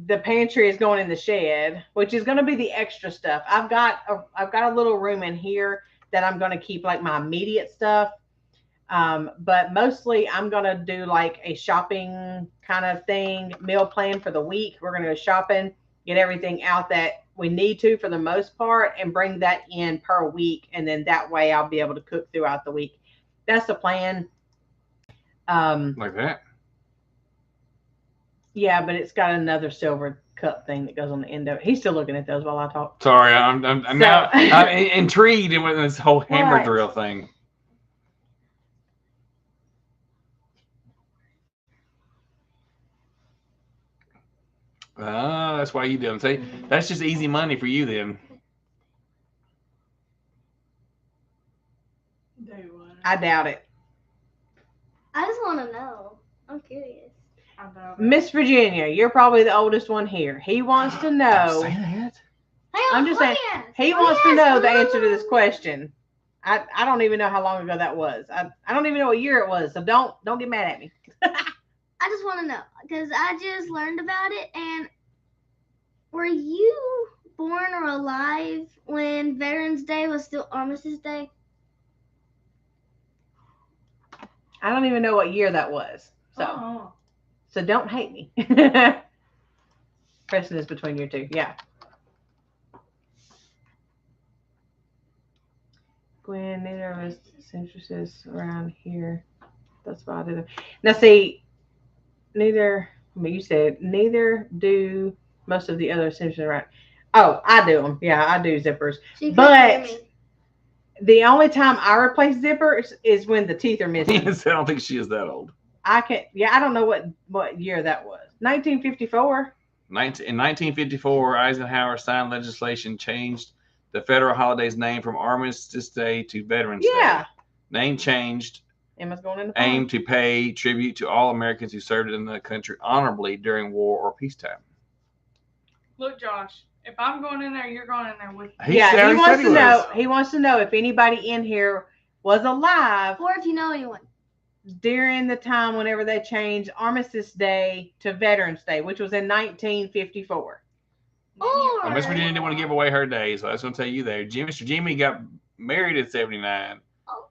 the pantry is going in the shed, which is going to be the extra stuff. I've got a little room in here that I'm going to keep like my immediate stuff. But mostly I'm going to do like a shopping kind of thing, meal plan for the week. We're going to go shopping, get everything out that we need to for the most part, and bring that in per week. And then that way I'll be able to cook throughout the week. That's the plan. Like that. Yeah, but it's got another silver cup thing that goes on the end of it. He's still looking at those while I talk. Sorry, I'm now I'm intrigued with this whole hammer What? drill thing. Ah, that's why you do them. See, that's just easy money for you then. I doubt it. I just want to know. I'm curious. I know. Miss Virginia, you're probably the oldest one here. He wants to Don't know. say that. Hey, I'm just saying, he wants to know the answer to this question. I don't even know how long ago that was. I don't even know what year it was. So don't get mad at me. I just want to know because I just learned about it. And were you born or alive when Veterans Day was still Armistice Day? I don't even know what year that was. So Oh. so don't hate me. Preston is between you two. Yeah. Gwen, neither of us seamstresses around here. That's why I did it. Now see, neither. I mean, you said neither do most of the other seamstresses around. Oh, I do them. Yeah, I do zippers. She couldn't But hear me. the only time I replace zippers is when the teeth are missing. Yes, I don't think she is that old. I can't. Yeah, I don't know what year that was. 1954. In 1954, Eisenhower signed legislation changed the federal holiday's name from Armistice Day to Veterans Yeah. Day. Name changed, Emma's going in the aimed to pay tribute to all Americans who served in the country honorably during war or peacetime. Look, Josh, if I'm going in there, you're going in there with me. He Yeah, said- he wants said to was. know. He wants to know if anybody in here was alive Or if you know anyone. during the time whenever they changed Armistice Day to Veterans Day, which was in 1954. Or- Well, Miss Virginia didn't want to give away her day, so I was going to tell you there. Mr. Jimmy got married at 79. Oh,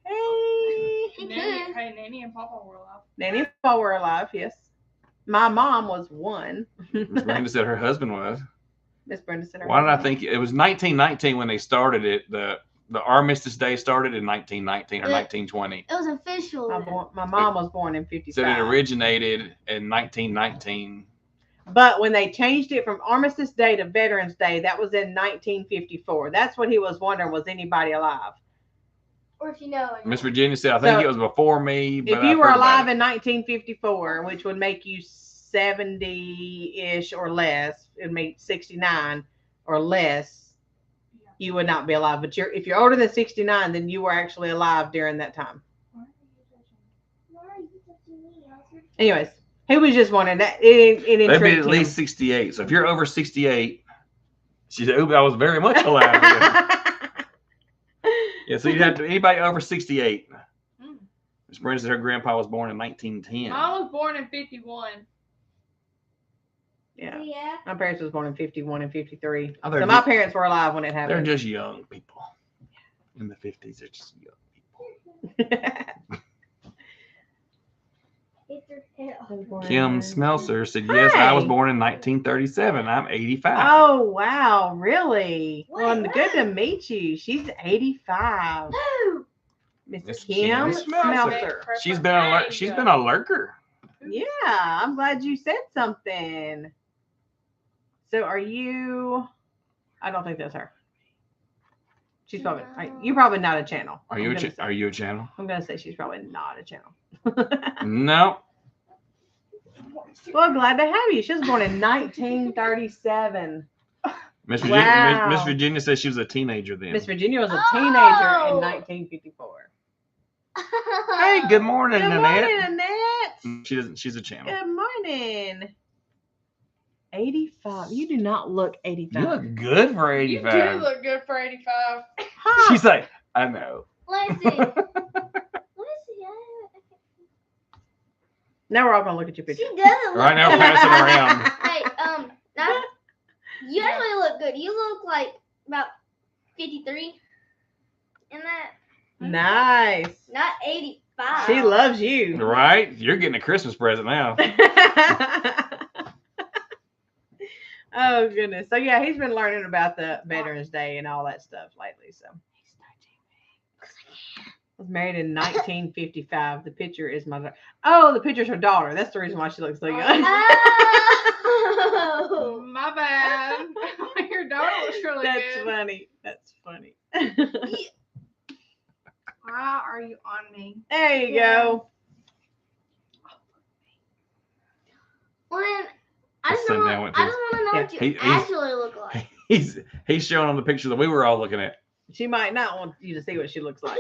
Hey, he Nanny, could. hey, Nanny and Papa were alive. Nanny and Paul were alive. Yes, my mom was one. Miss Brenda said her husband was. Miss Brenda said her Why did I husband. think it was 1919 when they started it? The Armistice Day started in 1919 or Yeah. 1920. It was official. My mom was born in 55. Said it originated in 1919. But when they changed it from Armistice Day to Veterans Day, that was in 1954. That's what he was wondering, was anybody alive? Or if you know anyone. Miss Virginia said, I think So, it was before me. But If you I've were heard about alive it. in 1954, which would make you 70-ish or less, it would make 69 or less, you would not be alive. But if you're older than 69, then you were actually alive during that time. Why are you touching me? Anyways, he was just wondering that it They'd be intrigued at him. least 68. So if you're over 68, she said, "Ooh, I was very much alive." Yeah, so you'd have to anybody over 68. Hmm. Miss Brenda said her grandpa was born in 1910. Mom was born in 51. Yeah. Yeah. My parents was born in 51 and 53. Oh, they're So my just- parents were alive when it They're happened. just young people. In the 50s, they're just young people. Hit your head off. Kim Smelser said, yes, I was Hey. born in 1937. I'm 85. Oh, wow. Really? Wait, Well, good to what? meet you. She's 85. Who? Miss Miss Kim Kim Smelser. Smelser. She's been a lurker. Yeah, I'm glad you said something. So are you? I don't think that's her. She's probably. You're probably not a channel. Are you I'm gonna say. are you a channel? I'm gonna say she's probably not a channel. No. Well, glad to have you. She was born in 1937. Miss Virginia, Wow. Miss Virginia says she was a teenager then. Miss Virginia was a teenager in Oh. 1954. Hey, good morning, Good Annette. morning, Annette. She doesn't. She's a channel. Good morning. 85. You do not look 85. You look good for You do 85. look good for 85. Huh. She's like, I know. Let's see. Let me see. Now we're all gonna look at your picture. She doesn't Right look now, pass it around. Hey, You actually look good. You look like about 53 in that. Nice. Not 85. She loves you. Right? You're getting a Christmas present now. Oh goodness. So yeah, he's been learning about the Veterans Day and all that stuff lately. So I was married in 1955. The picture is my daughter. Oh, the picture's her daughter. That's the reason why she looks so young. Oh. My bad. Your daughter looks really That's good. funny. That's funny. Why are you on me? There you go. When I Let's just sit want down with to know what you He's- actually look like. He's showing them the picture that we were all looking at. She might not want you to see what she looks like.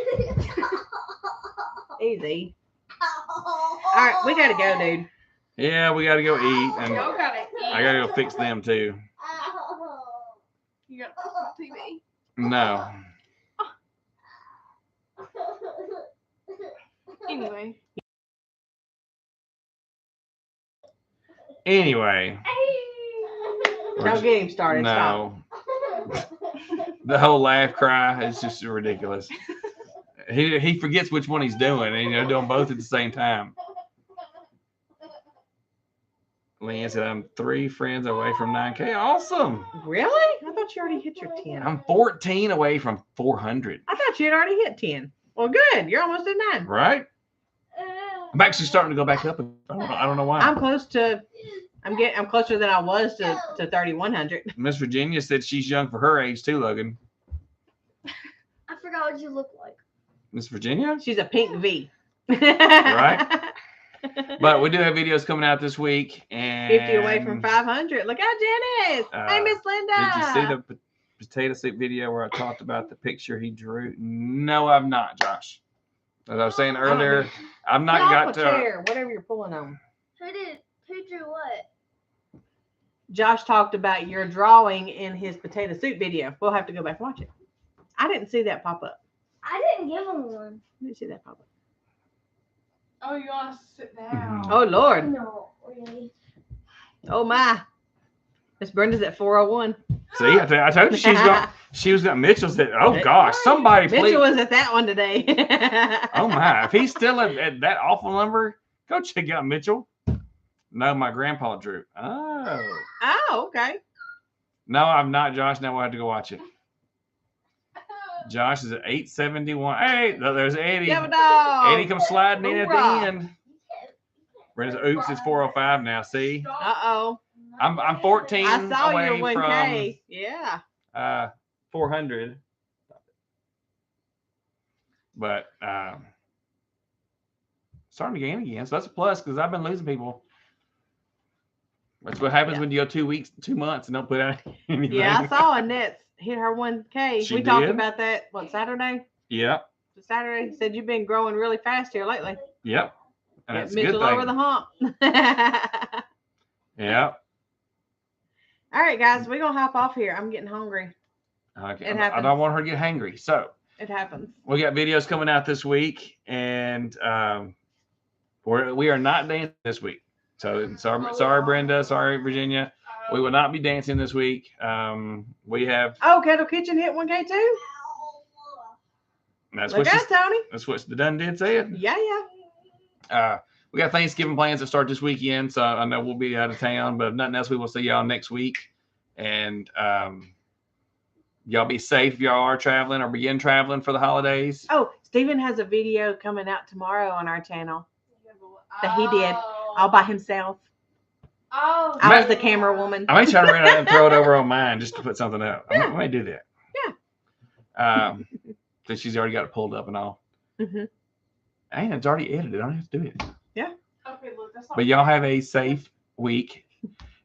Easy. All right, we gotta go, dude. Yeah, we got to go eat, and Y'all gotta eat. I got to go fix them too. You gotta fix my TV. No. Anyway. Anyway, Don't get him started. Stop. no. The whole laugh cry is just ridiculous. He forgets which one he's doing, and doing both at the same time. Leanne said, "I'm 3 friends away from 9K. Awesome. Really? I thought you already hit your 10. I'm 14 away from 400. I thought you had already hit 10. Well, good. You're almost at 9. Right? I'm actually starting to go back up. I don't know why. I'm close to. I'm closer than I was to 3,100. Miss Virginia said she's young for her age too, Logan. I forgot what you look like. Miss Virginia? She's a pink V. Right. But we do have videos coming out this week. And 50 away from 500. Look out, Janice. Hey, Miss Linda. Did you see the potato soup video where I talked about the picture he drew? No, I've not, Josh. As I was saying earlier, I've not got to. Chair, whatever you're pulling on. Who drew what? Josh talked about your drawing in his potato soup video. We'll have to go back and watch it. I didn't see that pop up. I didn't give him one. I didn't see that pop up. Oh, you want to sit down? Oh, Lord. No, really. Oh, my. Miss Brenda's at 401. See, I told you she was got Mitchell's at. Oh gosh, somebody please. Mitchell was at that one today. Oh my, if he's still at that awful number, go check out Mitchell. No, my grandpa drew. Oh. Oh, okay. No, I'm not, Josh. Now we'll have to go watch it. Josh is at 871. Hey, there's Eddie. Give a dog. Eddie comes sliding in at the Hoorah. end. Brenda's oops, it's 405 now. See, Uh-oh. I'm 14 I saw away your 1K. Yeah. from 400. But starting to gain again, so that's a plus because I've been losing people. That's what happens when you go 2 months and don't put out anything. Yeah, I saw Annette hit her 1K. She We talked did? about that, Saturday? Yep. Saturday said you've been growing really fast here lately. Yep. And Get that's a good Mitchell thing. over the hump. Yeah. All right, guys, we're going to hop off here. I'm getting hungry. Okay. It I happens. don't want her to get hangry. So It happens. we got videos coming out this week, and we are not dancing this week. So sorry, Brenda. Sorry, Virginia. We will not be dancing this week. We have. Oh, Kettle Kitchen hit 1K too? That's Look what out, Tony. that's what the done did said. Yeah. We got Thanksgiving plans that start this weekend, so I know we'll be out of town. But if nothing else, we will see y'all next week. And y'all be safe if y'all are traveling or begin traveling for the holidays. Oh, Steven has a video coming out tomorrow on our channel that he did all by himself. Oh, I was the camera woman. I may try to run out and throw it over on mine just to put something up. Yeah. I may do that. Yeah. Because she's already got it pulled up and all. Mm-hmm. And it's already edited. I don't have to do it. Okay, look, that's not But y'all have a safe week,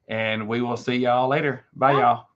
and we will see y'all later. Bye, y'all.